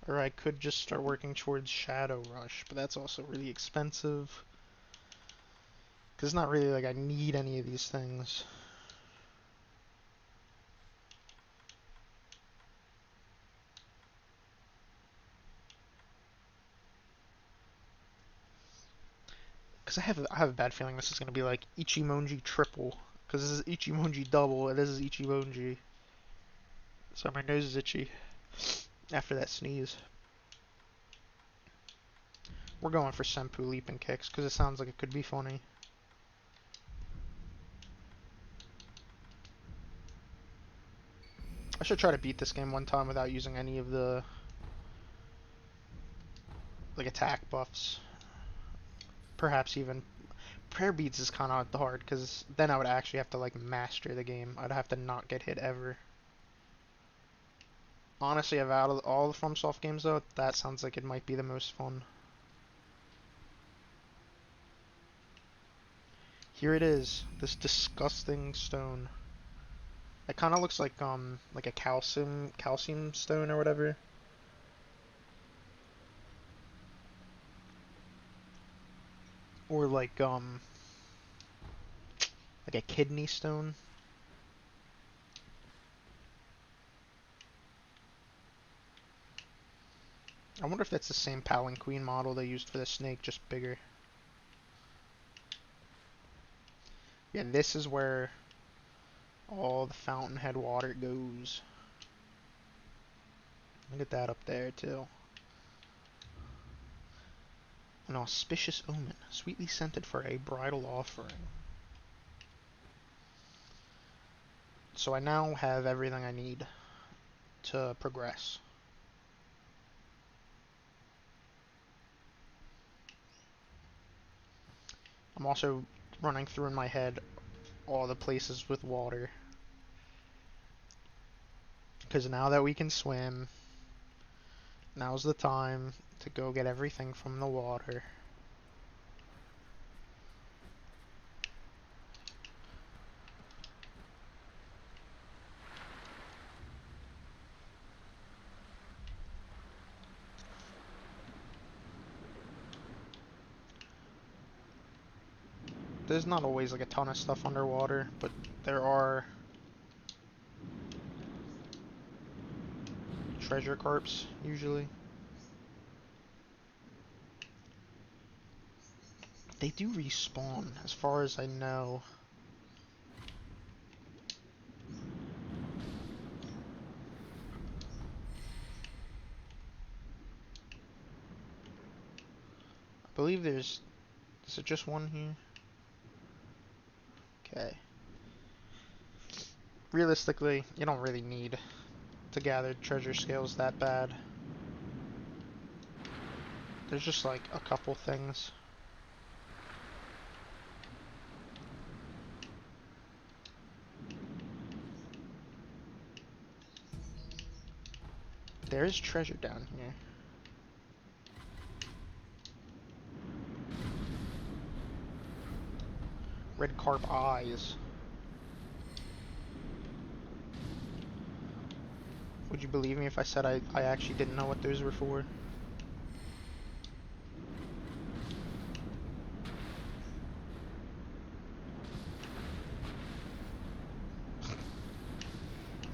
Or I could just start working towards Shadow Rush, but that's also really expensive. Because it's not really like I need any of these things. Because I have a bad feeling this is going to be like Ichimonji triple. Because this is Ichimonji double, and this is Ichimonji. So my nose is itchy after that sneeze. We're going for Senpu leaping kicks, because it sounds like it could be funny. I should try to beat this game one time without using any of the like attack buffs. Perhaps even prayer beads is kind of hard because then I would actually have to like master the game. I'd have to not get hit ever. Honestly, out of all the FromSoft games though, that sounds like it might be the most fun. Here it is, this disgusting stone. It kind of looks like a calcium stone or whatever. Or like a kidney stone. I wonder if that's the same palanquin model they used for the snake, just bigger. Yeah, this is where all the fountainhead water goes. Look at that up there too. An auspicious omen, sweetly scented for a bridal offering. So I now have everything I need to progress. I'm also running through in my head all the places with water. Because now that we can swim, now's the time to go get everything from the water. There's not always like a ton of stuff underwater, but there are treasure carps usually. They do respawn, as far as I know. I believe is it just one here? Okay. Realistically, you don't really need to gather treasure scales that bad. There's just like a couple things. There is treasure down here. Red carp eyes. Would you believe me if I said I actually didn't know what those were for?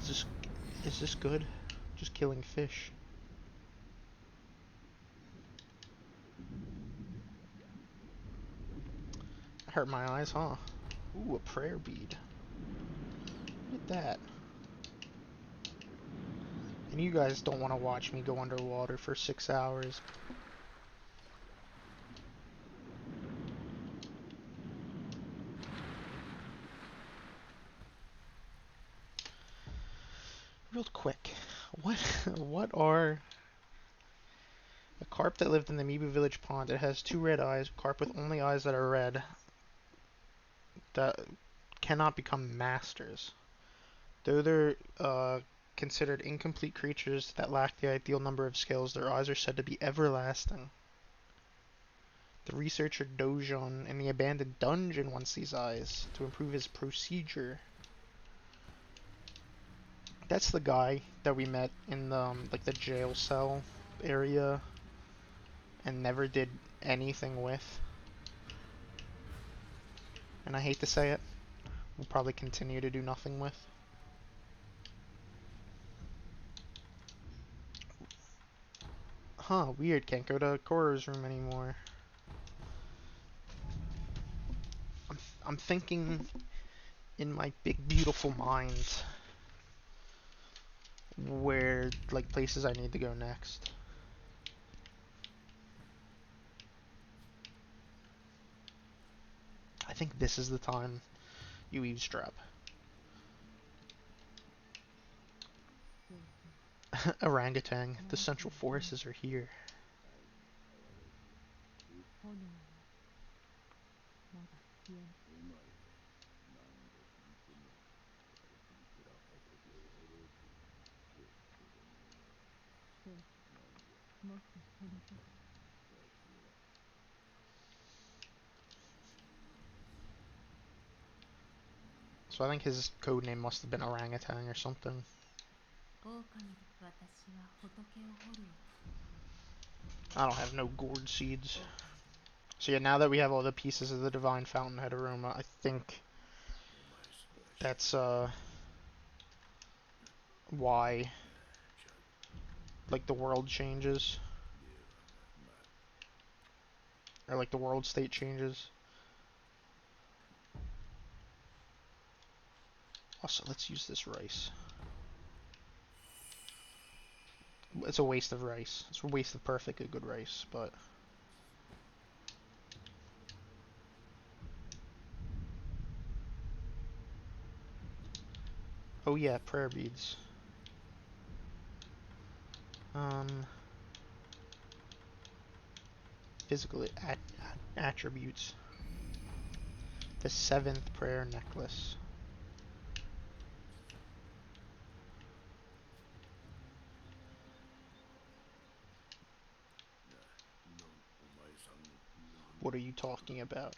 Is this is this good? Just killing fish. Hurt my eyes, huh? Ooh, a prayer bead. Look at that. And you guys don't want to watch me go underwater for 6 hours. Real quick, what are a carp that lived in the Amoeba Village pond? It has 2 red eyes. Carp with only eyes that are red that cannot become masters. Though they're considered incomplete creatures that lack the ideal number of skills, their eyes are said to be everlasting. The researcher Dojon in the abandoned dungeon wants these eyes to improve his procedure. That's the guy that we met in the like the jail cell area and never did anything with. And I hate to say it, we'll probably continue to do nothing with. Huh, weird, can't go to Cora's room anymore. I'm thinking in my big beautiful mind where like places I need to go next. I think this is the time you eavesdrop. Orangutan, the central forces are here. So I think his code name must have been Orangutan or something. I don't have no gourd seeds. So yeah, now that we have all the pieces of the Divine Fountainhead aroma, I think that's why like the world changes. Or like the world state changes. Also, let's use this rice. It's a waste of rice. It's a waste of perfectly good rice, but... Oh yeah, prayer beads. Physical attributes. The 7th prayer necklace. What are you talking about?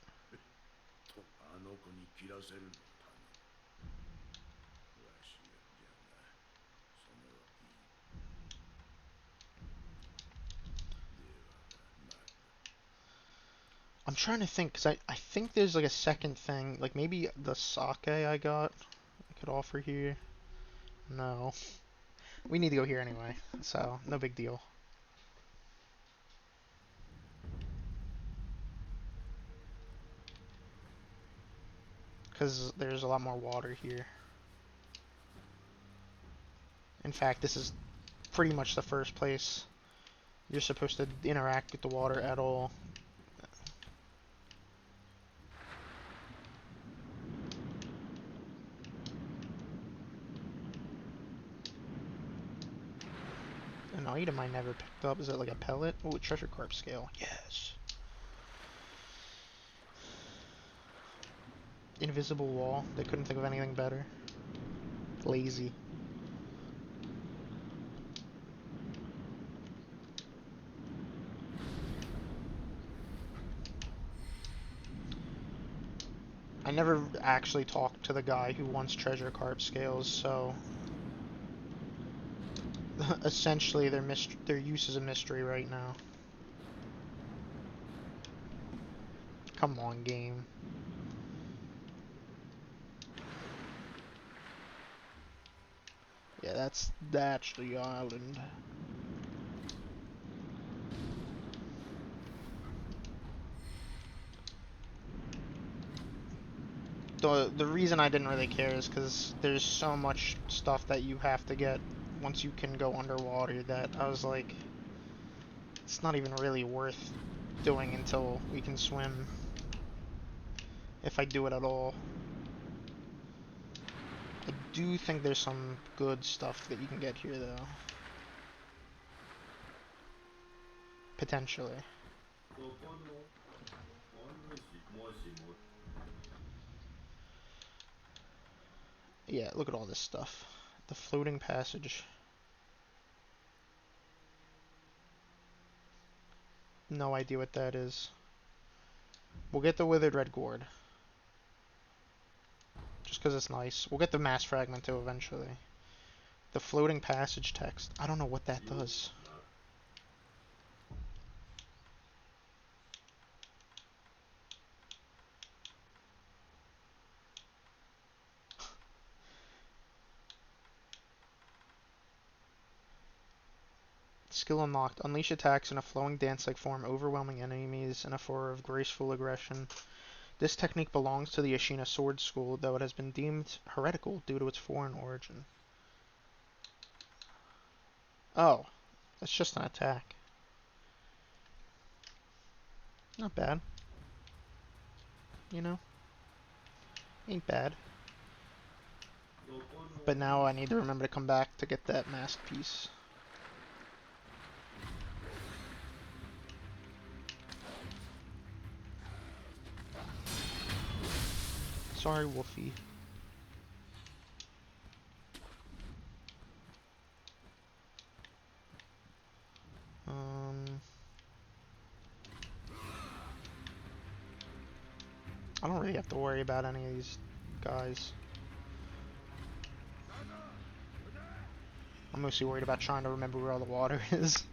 I'm trying to think, because I think there's like a second thing, like maybe the sake I got I could offer here. No. We need to go here anyway, so no big deal. Because there's a lot more water here. In fact, this is pretty much the first place you're supposed to interact with the water at all. An item I never picked up. Is it like a pellet? Oh, a treasure carp scale. Yes. Invisible wall. They couldn't think of anything better. Lazy. I never actually talked to the guy who wants treasure carp scales, so essentially their use is a mystery right now. Come on, game. Yeah, that's the island. The reason I didn't really care is because there's so much stuff that you have to get once you can go underwater that I was like, it's not even really worth doing until we can swim, if I do it at all. I do think there's some good stuff that you can get here though. Potentially. Yeah, look at all this stuff. The floating passage. No idea what that is. We'll get the withered red gourd. Just because it's nice. We'll get the mass fragment too eventually. The floating passage text. I don't know what that does. Skill unlocked. Unleash attacks in a flowing dance-like form, overwhelming enemies in a flurry of graceful aggression. This technique belongs to the Ashina sword school, though it has been deemed heretical due to its foreign origin. Oh, that's just an attack. Not bad. You know? Ain't bad. But now I need to remember to come back to get that mask piece. Sorry, Wolfie. I don't really have to worry about any of these guys. I'm mostly worried about trying to remember where all the water is.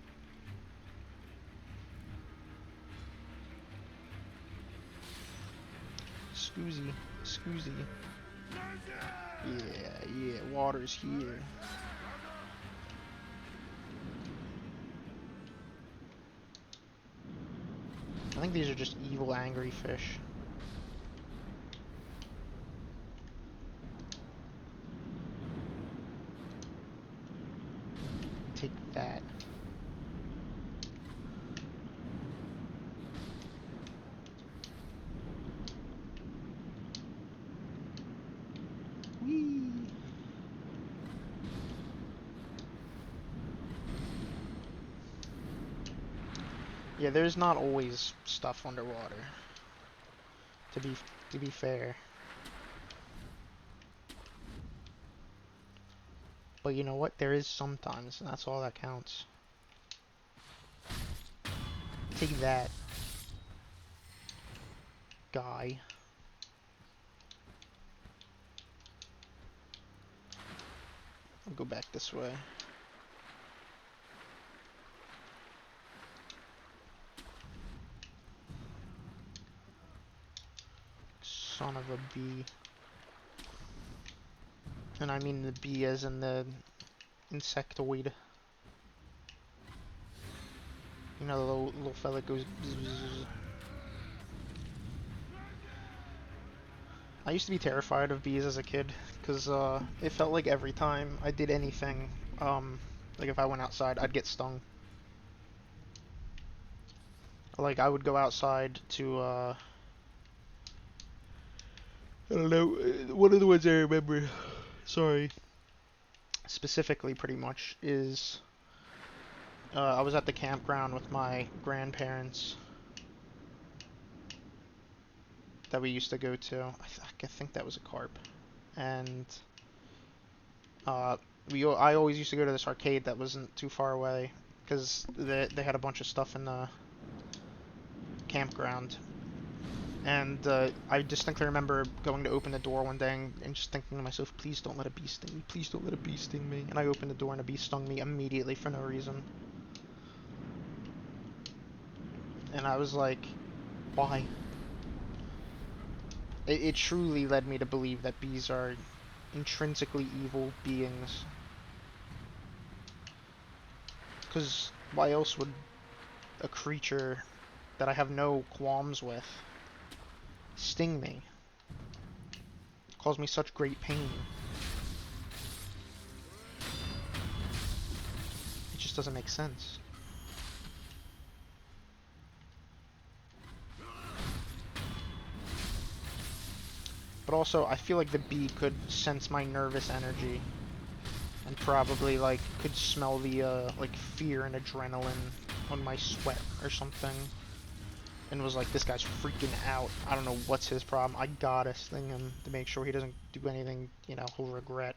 Scoozy, Scoozy. Yeah, water's here. I think these are just evil, angry fish. Take that. Whee! Yeah, there's not always stuff underwater. To be fair. But you know what? There is sometimes, and that's all that counts. Take that, guy. I'll go back this way. Son of a bee. And I mean the bee as in the insectoid. You know, the little fella that goes bzzz. I used to be terrified of bees as a kid, because it felt like every time I did anything, like if I went outside, I'd get stung. Like, I would go outside to, I don't know, one of the ones I remember, sorry, specifically pretty much, is, I was at the campground with my grandparents that we used to go to. I think that was a carp. And I always used to go to this arcade that wasn't too far away because they had a bunch of stuff in the campground. And I distinctly remember going to open the door one day and just thinking to myself, please don't let a bee sting me, please don't let a bee sting me. And I opened the door and a bee stung me immediately for no reason. And I was like, why? It truly led me to believe that bees are intrinsically evil beings. Because why else would a creature that I have no qualms with sting me? Caused me such great pain. It just doesn't make sense. But also, I feel like the bee could sense my nervous energy. And probably, like, could smell the, like, fear and adrenaline on my sweat or something. And was like, this guy's freaking out. I don't know what's his problem. I gotta sting him to make sure he doesn't do anything, you know, he'll regret.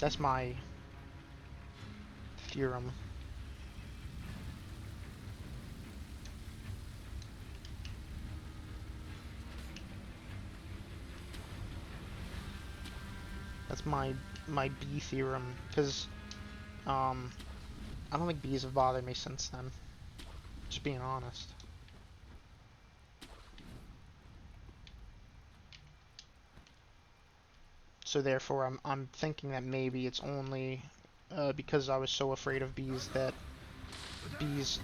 That's my theorem. That's my bee theorem, because I don't think bees have bothered me since then. Just being honest. So therefore, I'm thinking that maybe it's only because I was so afraid of bees that bees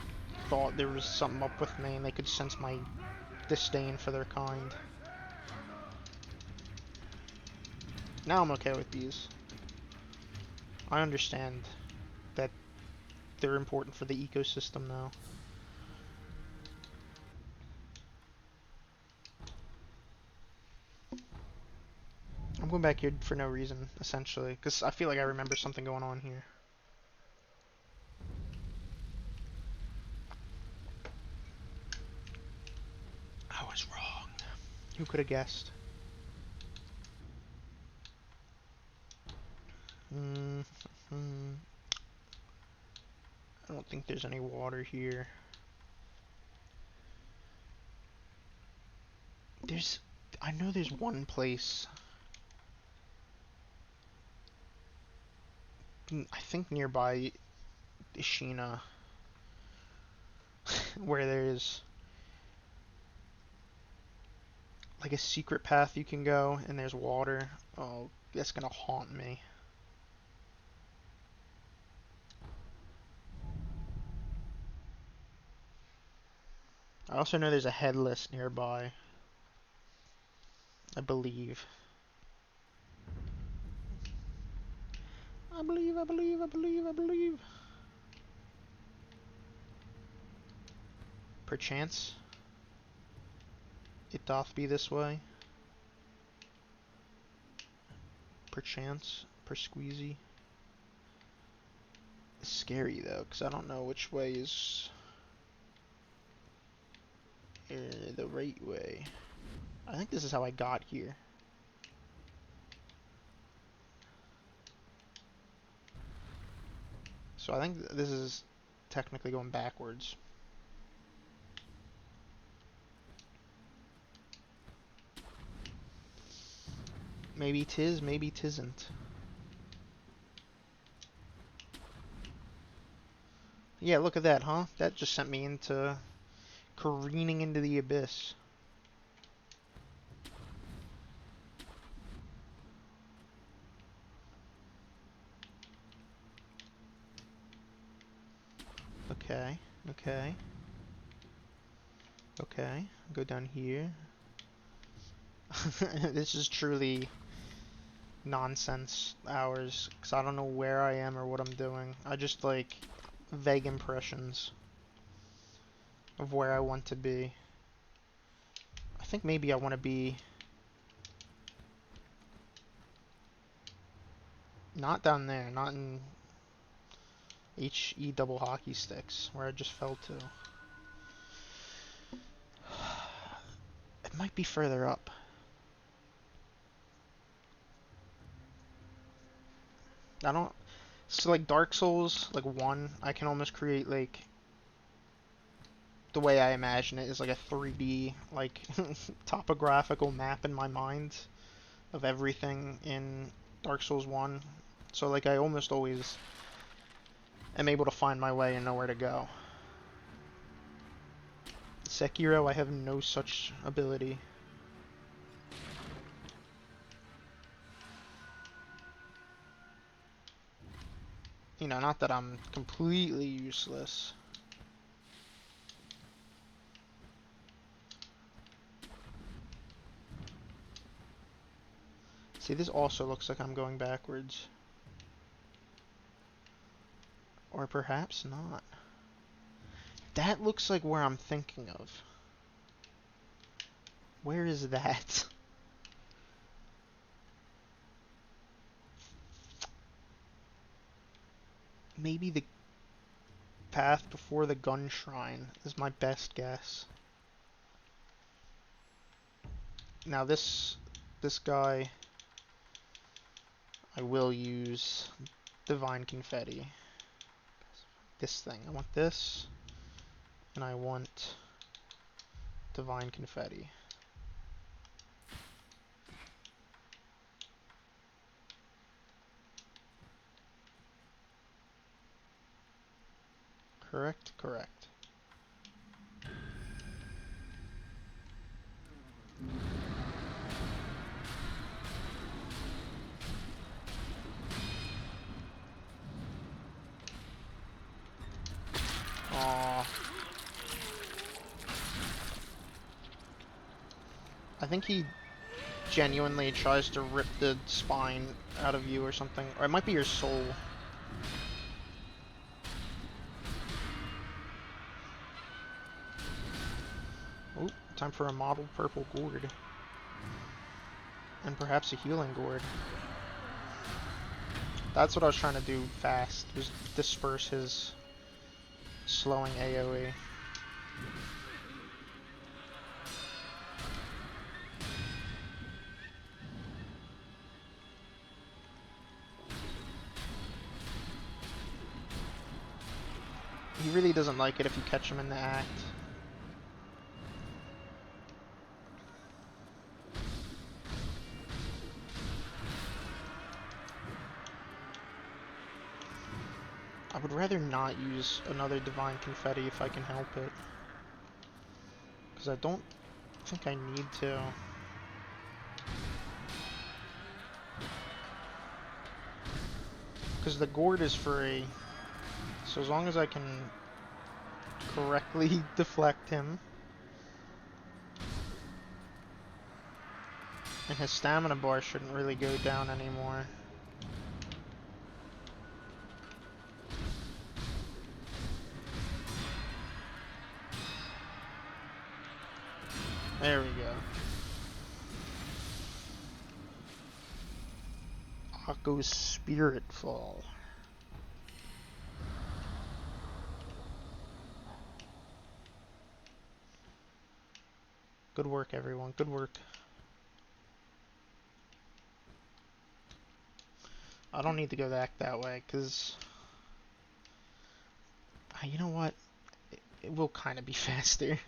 thought there was something up with me and they could sense my disdain for their kind. Now I'm okay with bees. I understand that they're important for the ecosystem now. I'm going back here for no reason, essentially, because I feel like I remember something going on here. I was wrong. Who could have guessed? I don't think there's any water here. I know there's one place. I think nearby Ishina, where there's like a secret path you can go, and there's water. Oh, that's gonna haunt me. I also know there's a headless nearby, I believe. I believe, I believe, I believe, I believe. Perchance it doth be this way. Perchance, persqueezy. It's scary though, because I don't know which way is the right way. I think this is how I got here. So I think this is technically going backwards. Maybe 'tis, maybe 'tisn't. Yeah, look at that, huh? That just sent me into careening into the abyss. Okay, okay. Okay, go down here. This is truly nonsense hours, because I don't know where I am or what I'm doing. I just, like, vague impressions of where I want to be. I think maybe I want to be not down there, not in HE double hockey sticks, where I just fell to. It might be further up. I don't... So, like, Dark Souls, like, 1, I can almost create, like... The way I imagine it is, like, a 3D, like, topographical map in my mind of everything in Dark Souls 1. So, like, I almost always am able to find my way and know where to go. Sekiro, I have no such ability. You know, not that I'm completely useless. See, this also looks like I'm going backwards. Or perhaps not. That looks like where I'm thinking of. Where is that? Maybe the path before the gun shrine is my best guess. Now this guy, I will use divine confetti. This thing, I want this, and I want divine confetti. Correct, correct. Aww. I think he genuinely tries to rip the spine out of you or something. Or it might be your soul. Ooh, time for a mottled purple gourd. And perhaps a healing gourd. That's what I was trying to do fast, was disperse his slowing AoE. He really doesn't like it if you catch him in the act. I would rather not use another divine confetti if I can help it. Because I don't think I need to. Because the gourd is free. So as long as I can correctly deflect him. And his stamina bar shouldn't really go down anymore. There we go. Akko's Spirit Fall. Good work, everyone. Good work. I don't need to go back that way, because... You know what? It will kind of be faster.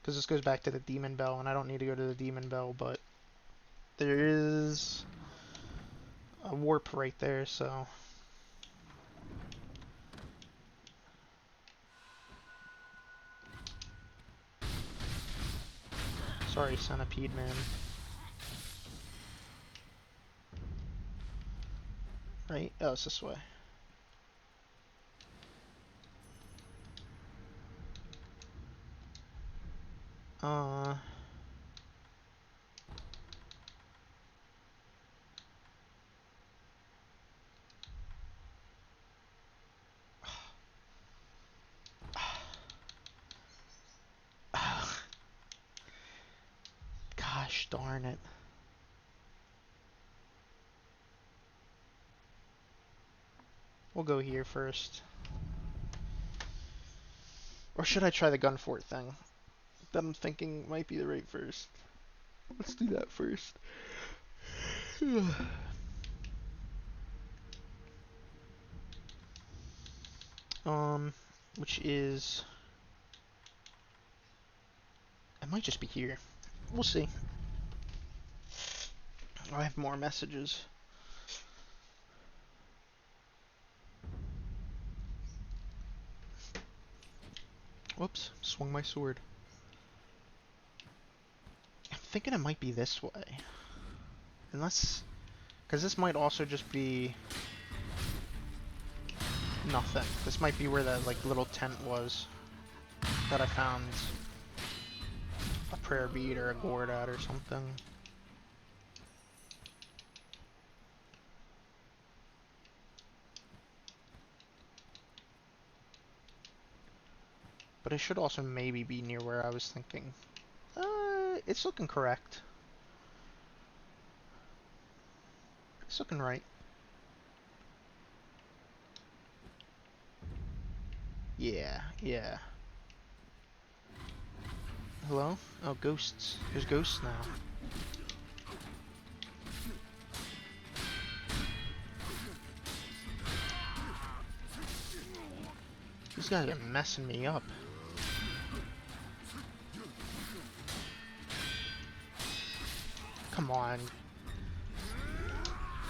Because this goes back to the Demon Bell, and I don't need to go to the Demon Bell, but... There is... a warp right there, so... Sorry, Centipede Man. Right? Oh, it's this way. Gosh darn it. We'll go here first. Or should I try the gun fort thing? That I'm thinking might be the right first. Let's do that first. Which is... It might just be here. We'll see. I have more messages. Whoops, swung my sword. I'm thinking it might be this way. Unless... Because this might also just be... nothing. This might be where that, like, little tent was. That I found a prayer bead or a gourd out or something. But it should also maybe be near where I was thinking. It's looking correct. It's looking right. Yeah, yeah. Hello? Oh, ghosts. There's ghosts now. These guys are messing me up. Come on.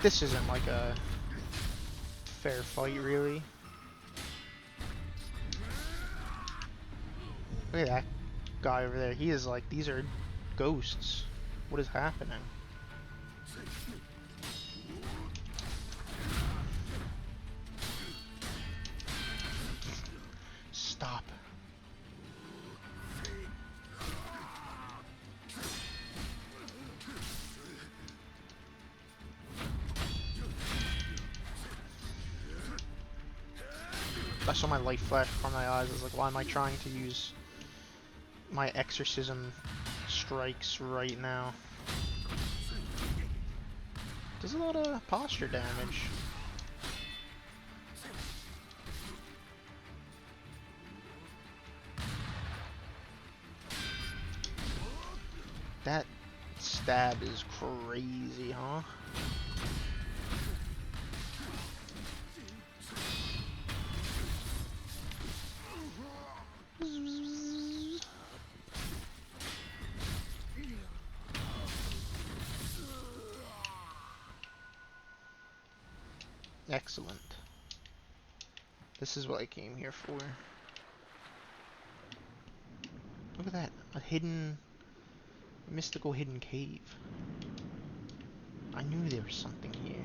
This isn't like a fair fight, really. Look at that guy over there. He is like, these are ghosts. What is happening? Stop. I saw my light flash before my eyes. I was like, why am I trying to use my exorcism strikes right now? Does a lot of posture damage. That stab is crazy, huh? Excellent. This is what I came here for. Look at that. A hidden, mystical hidden cave. I knew there was something here.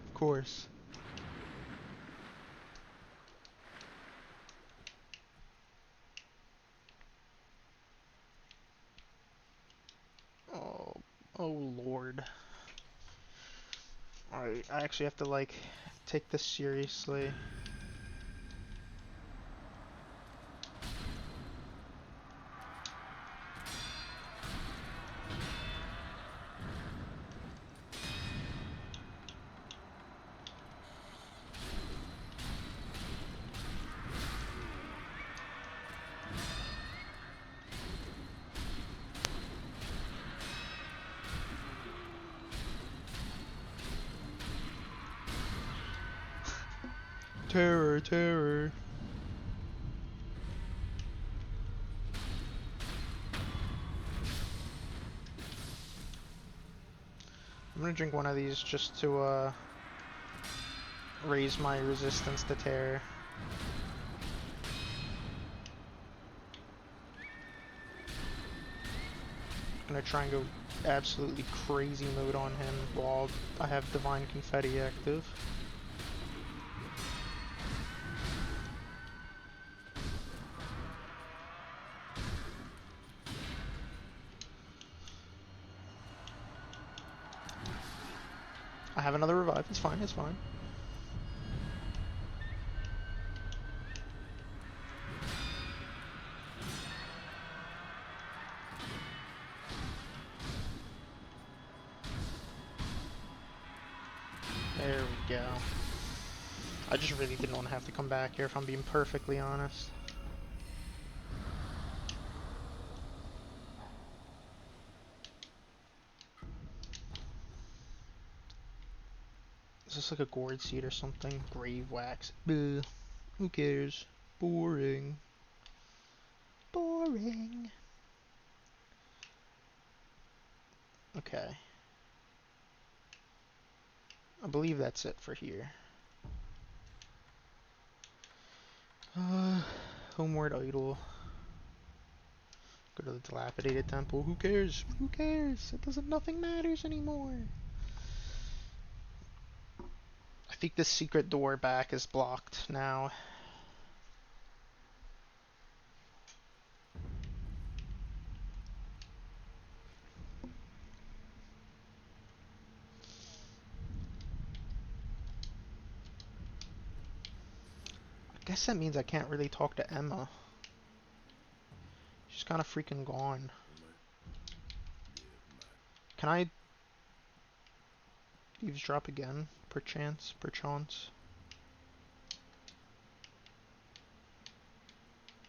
Of course. Oh, oh Lord. Alright, I actually have to, like, take this seriously. Terror, terror. I'm gonna drink one of these just to, raise my resistance to terror. I'm gonna try and go absolutely crazy mode on him while I have Divine Confetti active. I have another revive, it's fine, it's fine. There we go. I just really didn't want to have to come back here if I'm being perfectly honest. Is this like a gourd seed or something? Grave wax. Bleh. Who cares? Boring. Boring. Okay. I believe that's it for here. Homeward idol. Go to the dilapidated temple. Who cares? Who cares? It doesn't. Nothing matters anymore. think the secret door back is blocked now. I guess that means I can't really talk to Emma. She's kind of freaking gone. Can I eavesdrop again? Perchance? Perchance?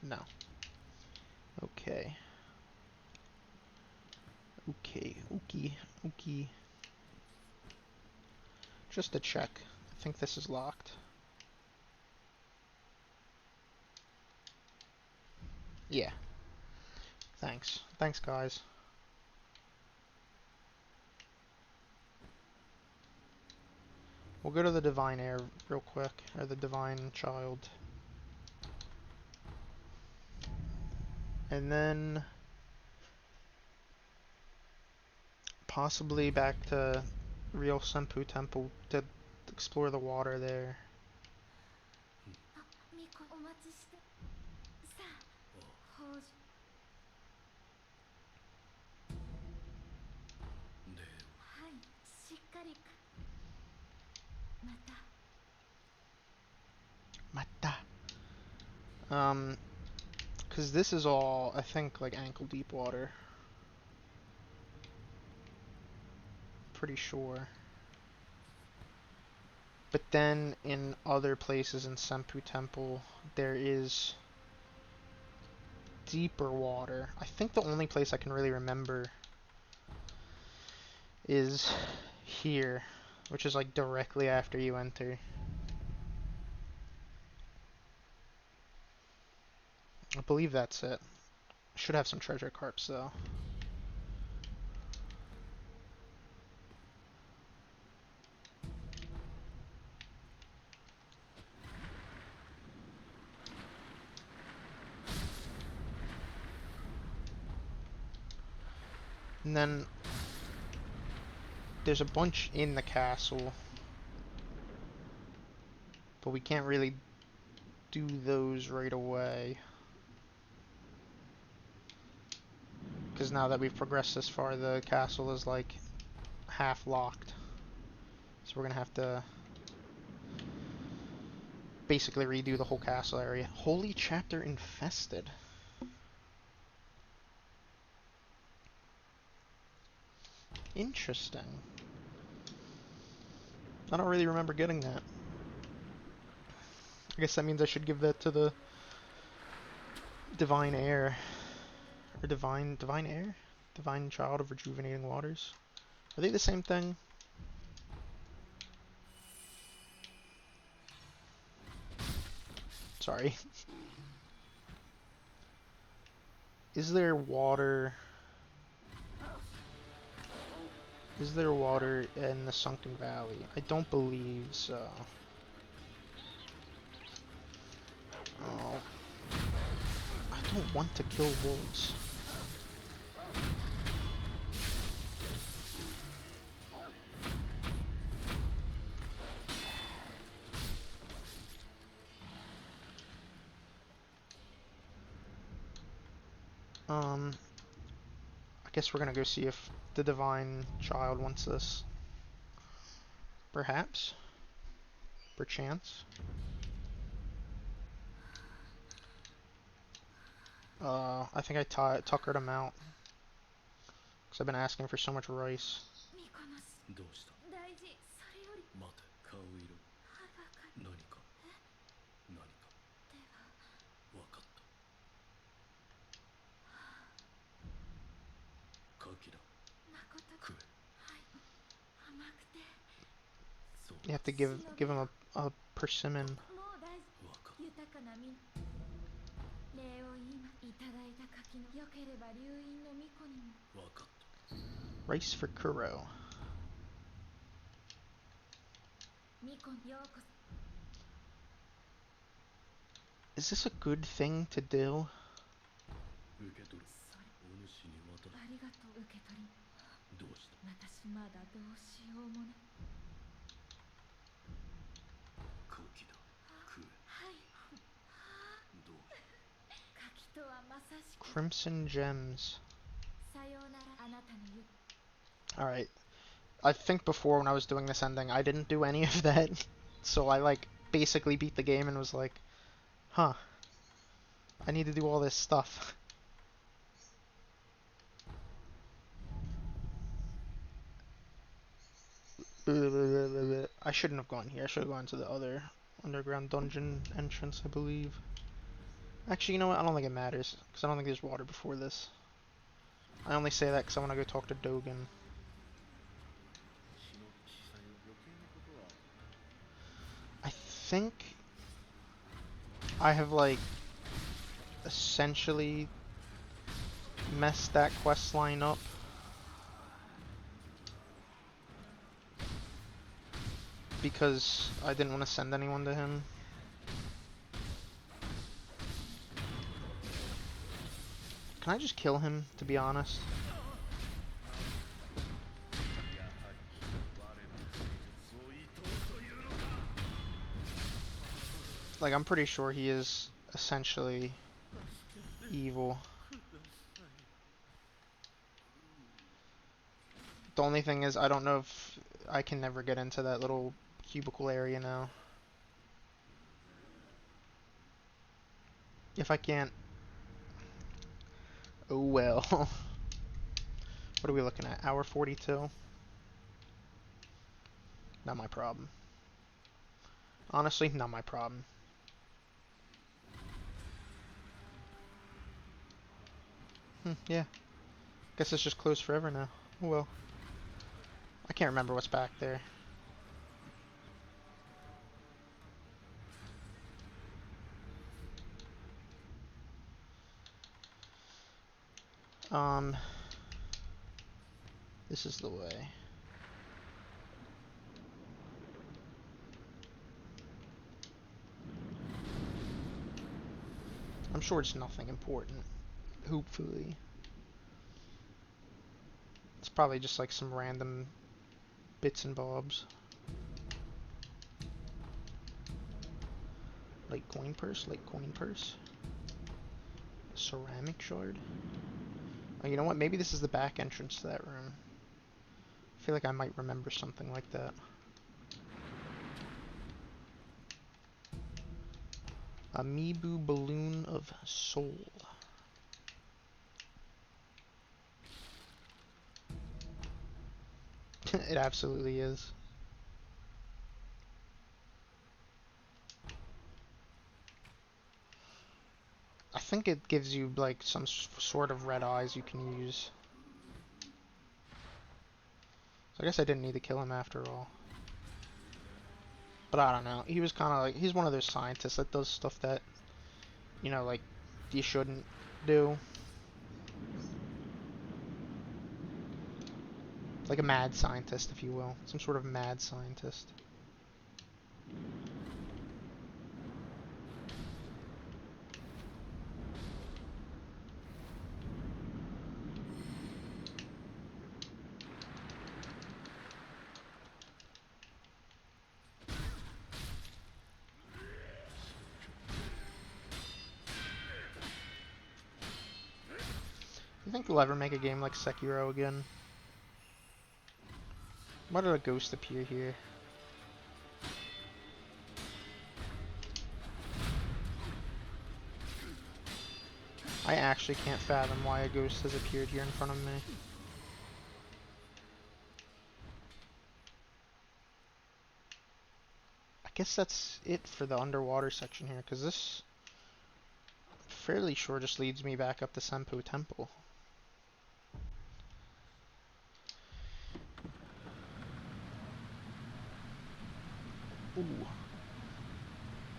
No. Okay. Okay. Okay. Okay. Just to check. I think this is locked. Yeah. Thanks. Thanks, guys. We'll go to the Divine Air real quick. Or the Divine Child. And then possibly back to Real Senpu Temple to explore the water there. Mata. Because this is all, I think, like ankle deep water. Pretty sure. But then in other places in Senpu Temple, there is deeper water. I think the only place I can really remember is here, which is like directly after you enter. I believe that's it. Should have some treasure carps though. And then there's a bunch in the castle, but we can't really do those right away. Because now that we've progressed this far, the castle is like half locked. So we're gonna have to basically redo the whole castle area. Holy chapter infested. Interesting. I don't really remember getting that. I guess that means I should give that to the Divine Air. Or Divine Air? Divine Child of Rejuvenating Waters. Are they the same thing? Sorry. Is there water... Is there water in the Sunken Valley? I don't believe so. Oh. I don't want to kill wolves. I guess we're gonna go see if the Divine Child wants this. Perhaps. Perchance. I think I tuckered him out. Because I've been asking for so much rice. You have to give him a persimmon. Rice for Kuro. Is this a good thing to do? Crimson Gems. Alright. I think before when I was doing this ending, I didn't do any of that. So I, like, basically beat the game and was like, huh, I need to do all this stuff. I shouldn't have gone here. I should have gone to the other underground dungeon entrance, I believe. Actually, you know what? I don't think it matters, because I don't think there's water before this. I only say that because I want to go talk to Dogen. I think I have, like, essentially messed that quest line up. Because I didn't want to send anyone to him. Can I just kill him, to be honest? Like, I'm pretty sure he is essentially evil. The only thing is, I don't know if I can never get into that little cubicle area now. If I can't... Oh well. What are we looking at? Hour 42? Not my problem. Honestly, not my problem. Yeah. Guess it's just closed forever now. Oh well. I can't remember what's back there. This is the way. I'm sure it's nothing important. Hopefully. It's probably just like some random bits and bobs. Like coin purse, like coin purse. Ceramic shard. Oh, you know what? Maybe this is the back entrance to that room. I feel like I might remember something like that. Amiibo Balloon of Soul. It absolutely is. I think it gives you like some sort of red eyes you can use. So I guess I didn't need to kill him after all. But I don't know. He was kind of like, he's one of those scientists that does stuff that, you know, like, you shouldn't do. Like a mad scientist, if you will. Some sort of mad scientist. You think they'll ever make a game like Sekiro again? Why did a ghost appear here? I actually can't fathom why a ghost has appeared here in front of me. I guess that's it for the underwater section here, because this, I'm fairly sure, just leads me back up to Senpou Temple. Ooh.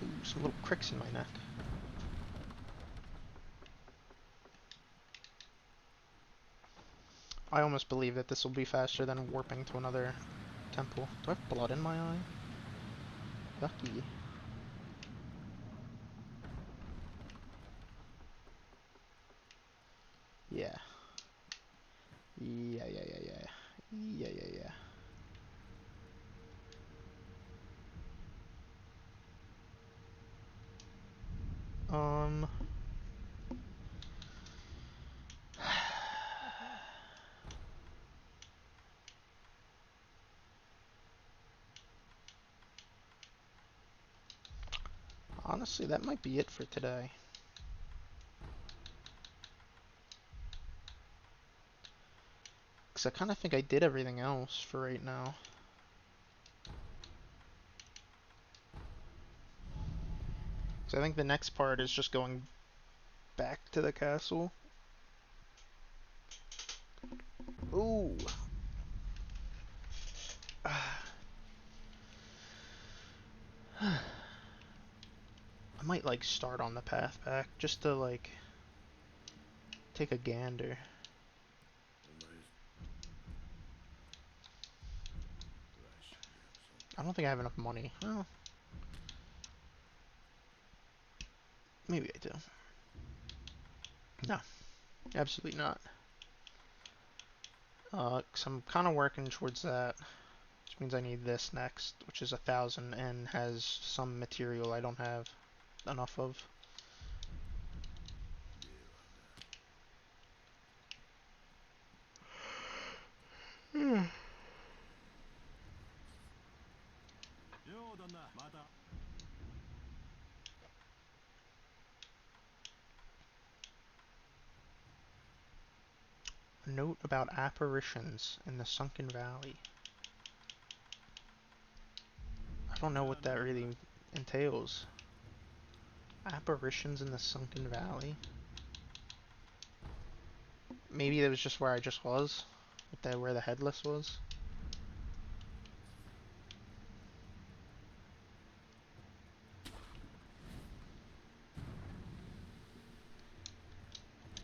Ooh, some little cricks in my neck. I almost believe that this will be faster than warping to another temple. Do I have blood in my eye? Yucky. Yeah. Yeah. Yeah. Um... Honestly, that might be it for today. Because I kind of think I did everything else for right now. So I think the next part is just going back to the castle. Ooh. I might like start on the path back just to like take a gander. I don't think I have enough money. Well, maybe I do. No, absolutely not. 'Cause I'm kind of working towards that, which means I need this next, which is 1,000 and has some material I don't have enough of. A note about apparitions in the sunken valley. I don't know what that really entails. Apparitions in the sunken valley? Maybe it was just where I just was, where the headless was.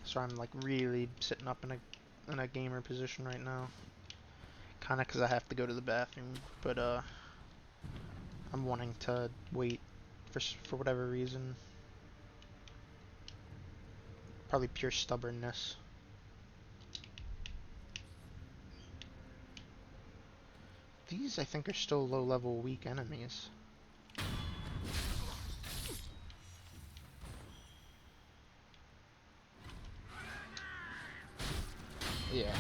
So I'm like really sitting up in a gamer position right now. Kinda because I have to go to the bathroom, but I'm wanting to wait for whatever reason. Probably pure stubbornness. These I think are still low level weak enemies. Yeah.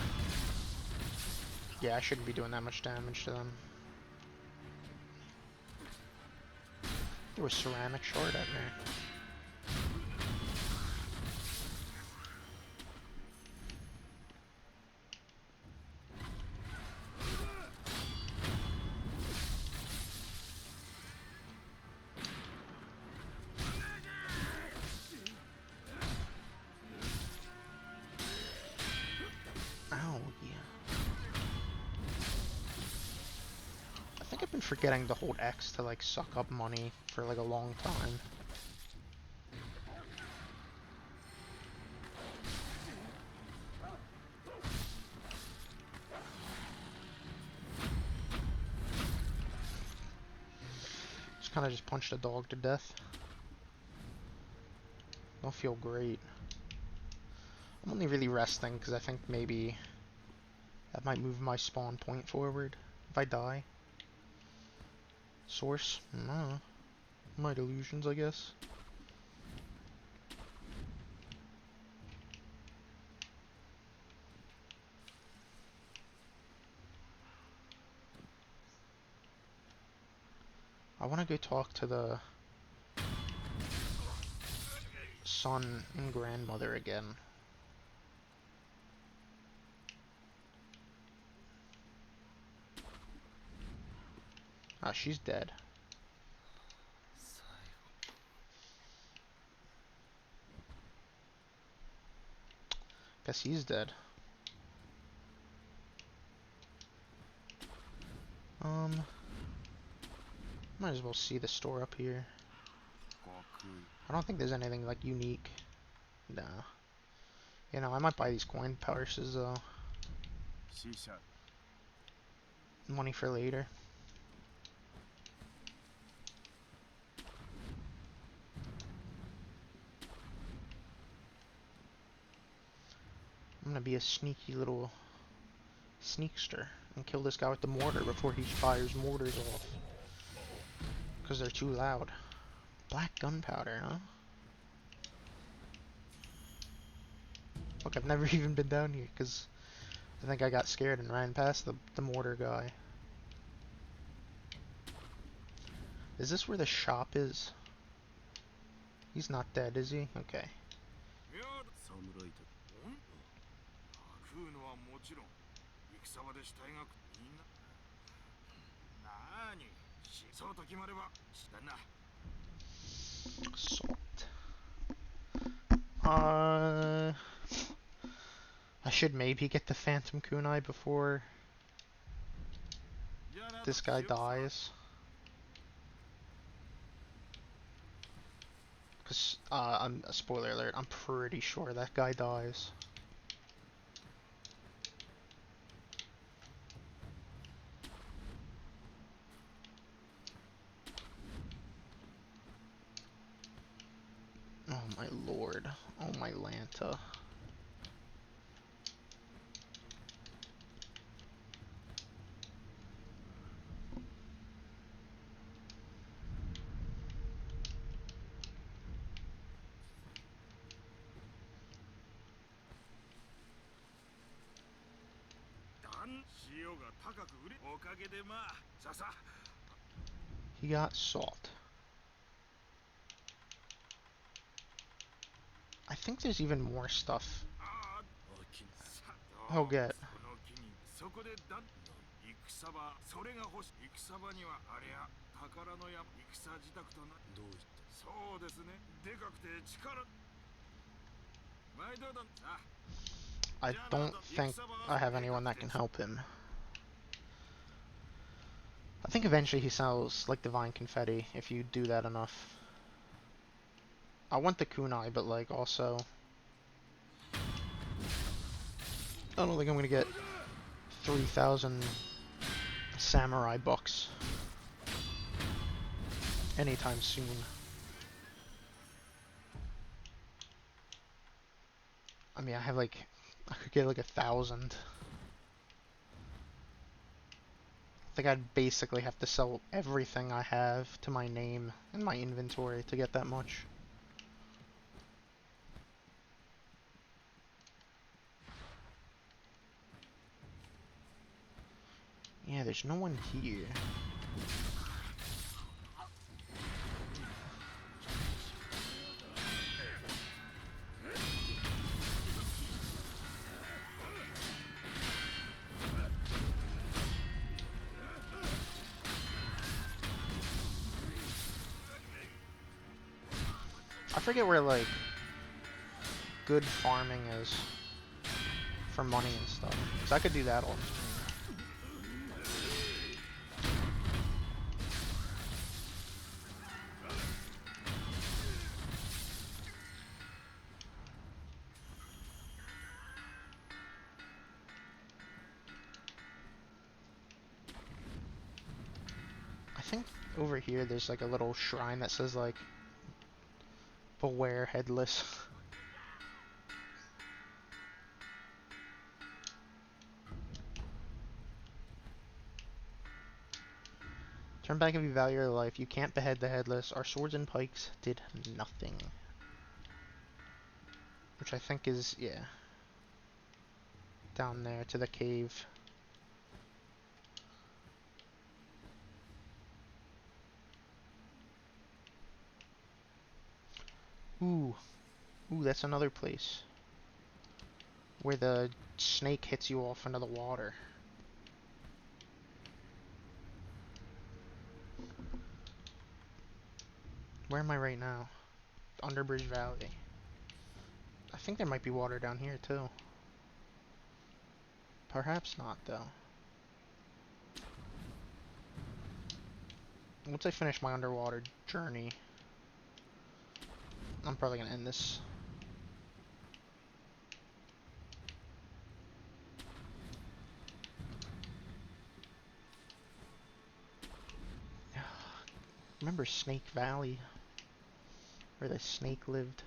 Yeah, I shouldn't be doing that much damage to them. There was ceramic shard at me. Oh, yeah. I think I've been forgetting to hold X to like suck up money for like a long time. Just kind of just punched a dog to death. Don't feel great. I'm only really resting because I think maybe that might move my spawn point forward if I die. Source? No. My delusions, I guess. I want to go talk to the son and grandmother again. Ah, she's dead. Guess he's dead. Might as well see the store up here. I don't think there's anything like unique. Nah. You know, I might buy these coin purses though. Money for later. I'm gonna be a sneaky little sneakster and kill this guy with the mortar before he fires mortars off. Because they're too loud. Black gunpowder, huh? Look, I've never even been down here because I think I got scared and ran past the mortar guy. Is this where the shop is? He's not dead, is he? Okay. Salt. I should maybe get the Phantom Kunai before this guy dies. Because, I'm a spoiler alert, I'm pretty sure that guy dies. Oh my lord. Oh my Lanta. He got salt. I think there's even more stuff he'll get. I don't think I have anyone that can help him. I think eventually he sells, like, Divine Confetti, if you do that enough. I want the kunai, but, like, also... I don't think I'm gonna get 3,000 samurai bucks anytime soon. I mean, I have, like... I could get, like, 1,000. I think I'd basically have to sell everything I have to my name and my inventory to get that much. Yeah, there's no one here. I forget where, like, good farming is for money and stuff. Because I could do that all the time. I think over here there's like a little shrine that says like beware headless. Turn back if you value your life. You can't behead the headless. Our swords and pikes did nothing. Which I think is, yeah, down there to the cave. Ooh. Ooh, that's another place. Where the snake hits you off into the water. Where am I right now? Underbridge Valley. I think there might be water down here too. Perhaps not though. Once I finish my underwater journey, I'm probably gonna end this. Remember Snake Valley? Where the snake lived?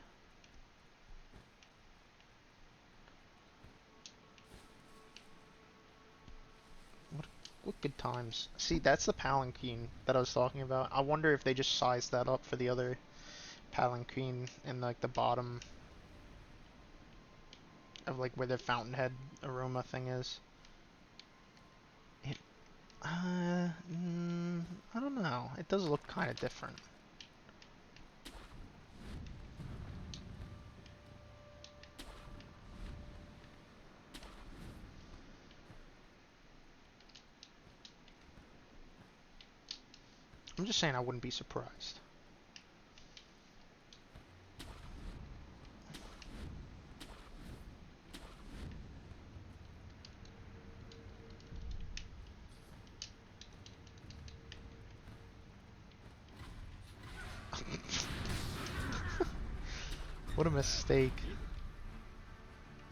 What good times. See, that's the palanquin that I was talking about. I wonder if they just sized that up for the other palanquin in like the bottom of like where the fountainhead aroma thing is. It, I don't know. It does look kind of different. I'm just saying I wouldn't be surprised. What a mistake.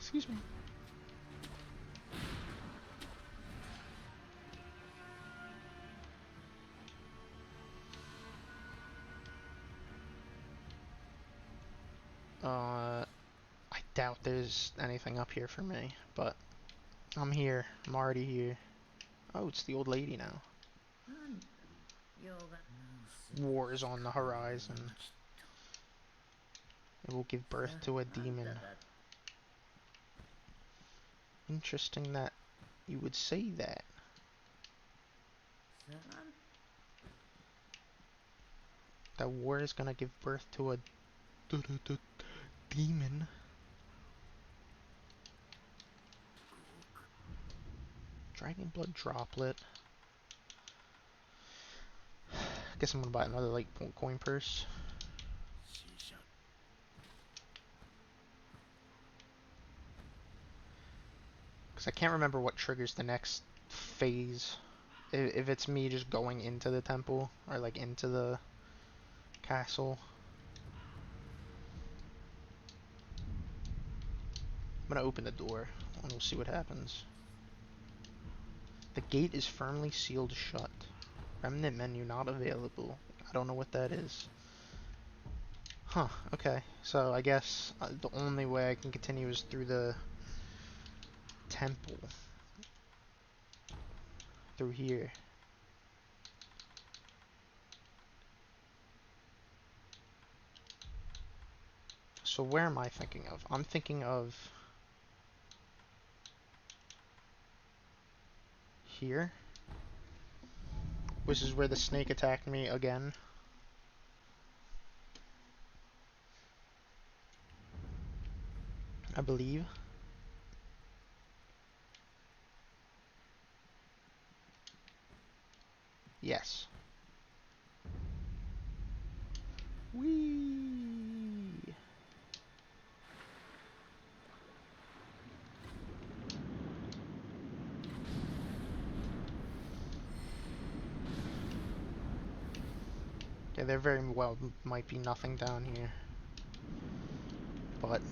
Excuse me. I doubt there's anything up here for me, but I'm here. I'm already here. Oh, it's the old lady now. War is on the horizon. It will give birth to a demon. Interesting that you would say that. That war is gonna give birth to a demon. Dragon blood droplet. Guess I'm gonna buy another like coin purse. Because I can't remember what triggers the next phase. If it's me just going into the temple or like into the castle. I'm gonna open the door and we'll see what happens. The gate is firmly sealed shut. Remnant menu not available. I don't know what that is. Huh, okay. So I guess the only way I can continue is through the temple. Through here. So where am I thinking of? I'm thinking of here. Which is where the snake attacked me again. I believe. Yes. Whee! Okay, there very well might be nothing down here. But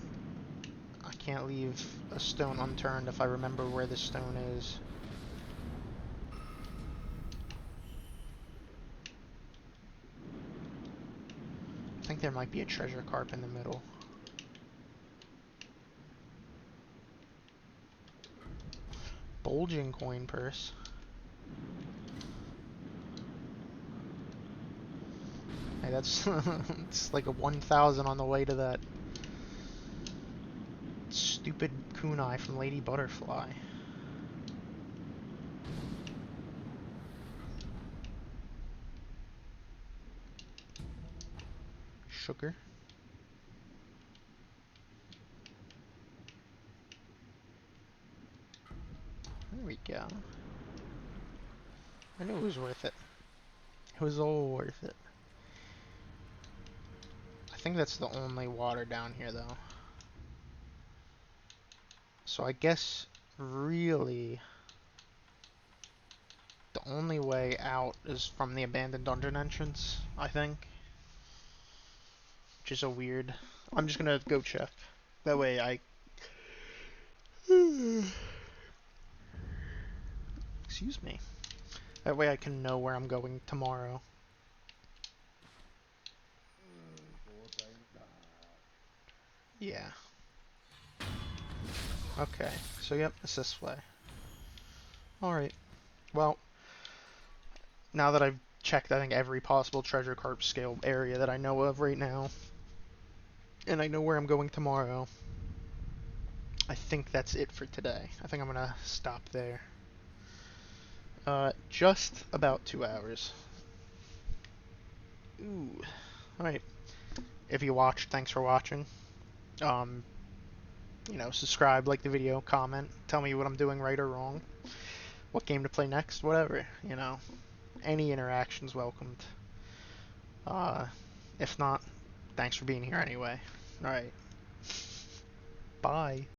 I can't leave a stone unturned if I remember where the stone is. I think there might be a treasure carp in the middle. Bulging coin purse. Hey, that's it's like a 1,000 on the way to that stupid kunai from Lady Butterfly. Sugar. There we go. I knew it was worth it. It was all worth it. I think that's the only water down here, though. So I guess, really, the only way out is from the abandoned dungeon entrance, I think. Which is a weird... I'm just gonna go check. That way I... Excuse me. That way I can know where I'm going tomorrow. Yeah. Okay, so yep, it's this way. Alright. Well, now that I've checked, I think, every possible treasure carp scale area that I know of right now, and I know where I'm going tomorrow, I think that's it for today. I think I'm gonna stop there. Just about 2 hours. Ooh. Alright. If you watched, thanks for watching. Subscribe, like the video, comment, tell me what I'm doing right or wrong, what game to play next, whatever, Any interaction's welcomed. Uh, if not, thanks for being here anyway. Alright, bye.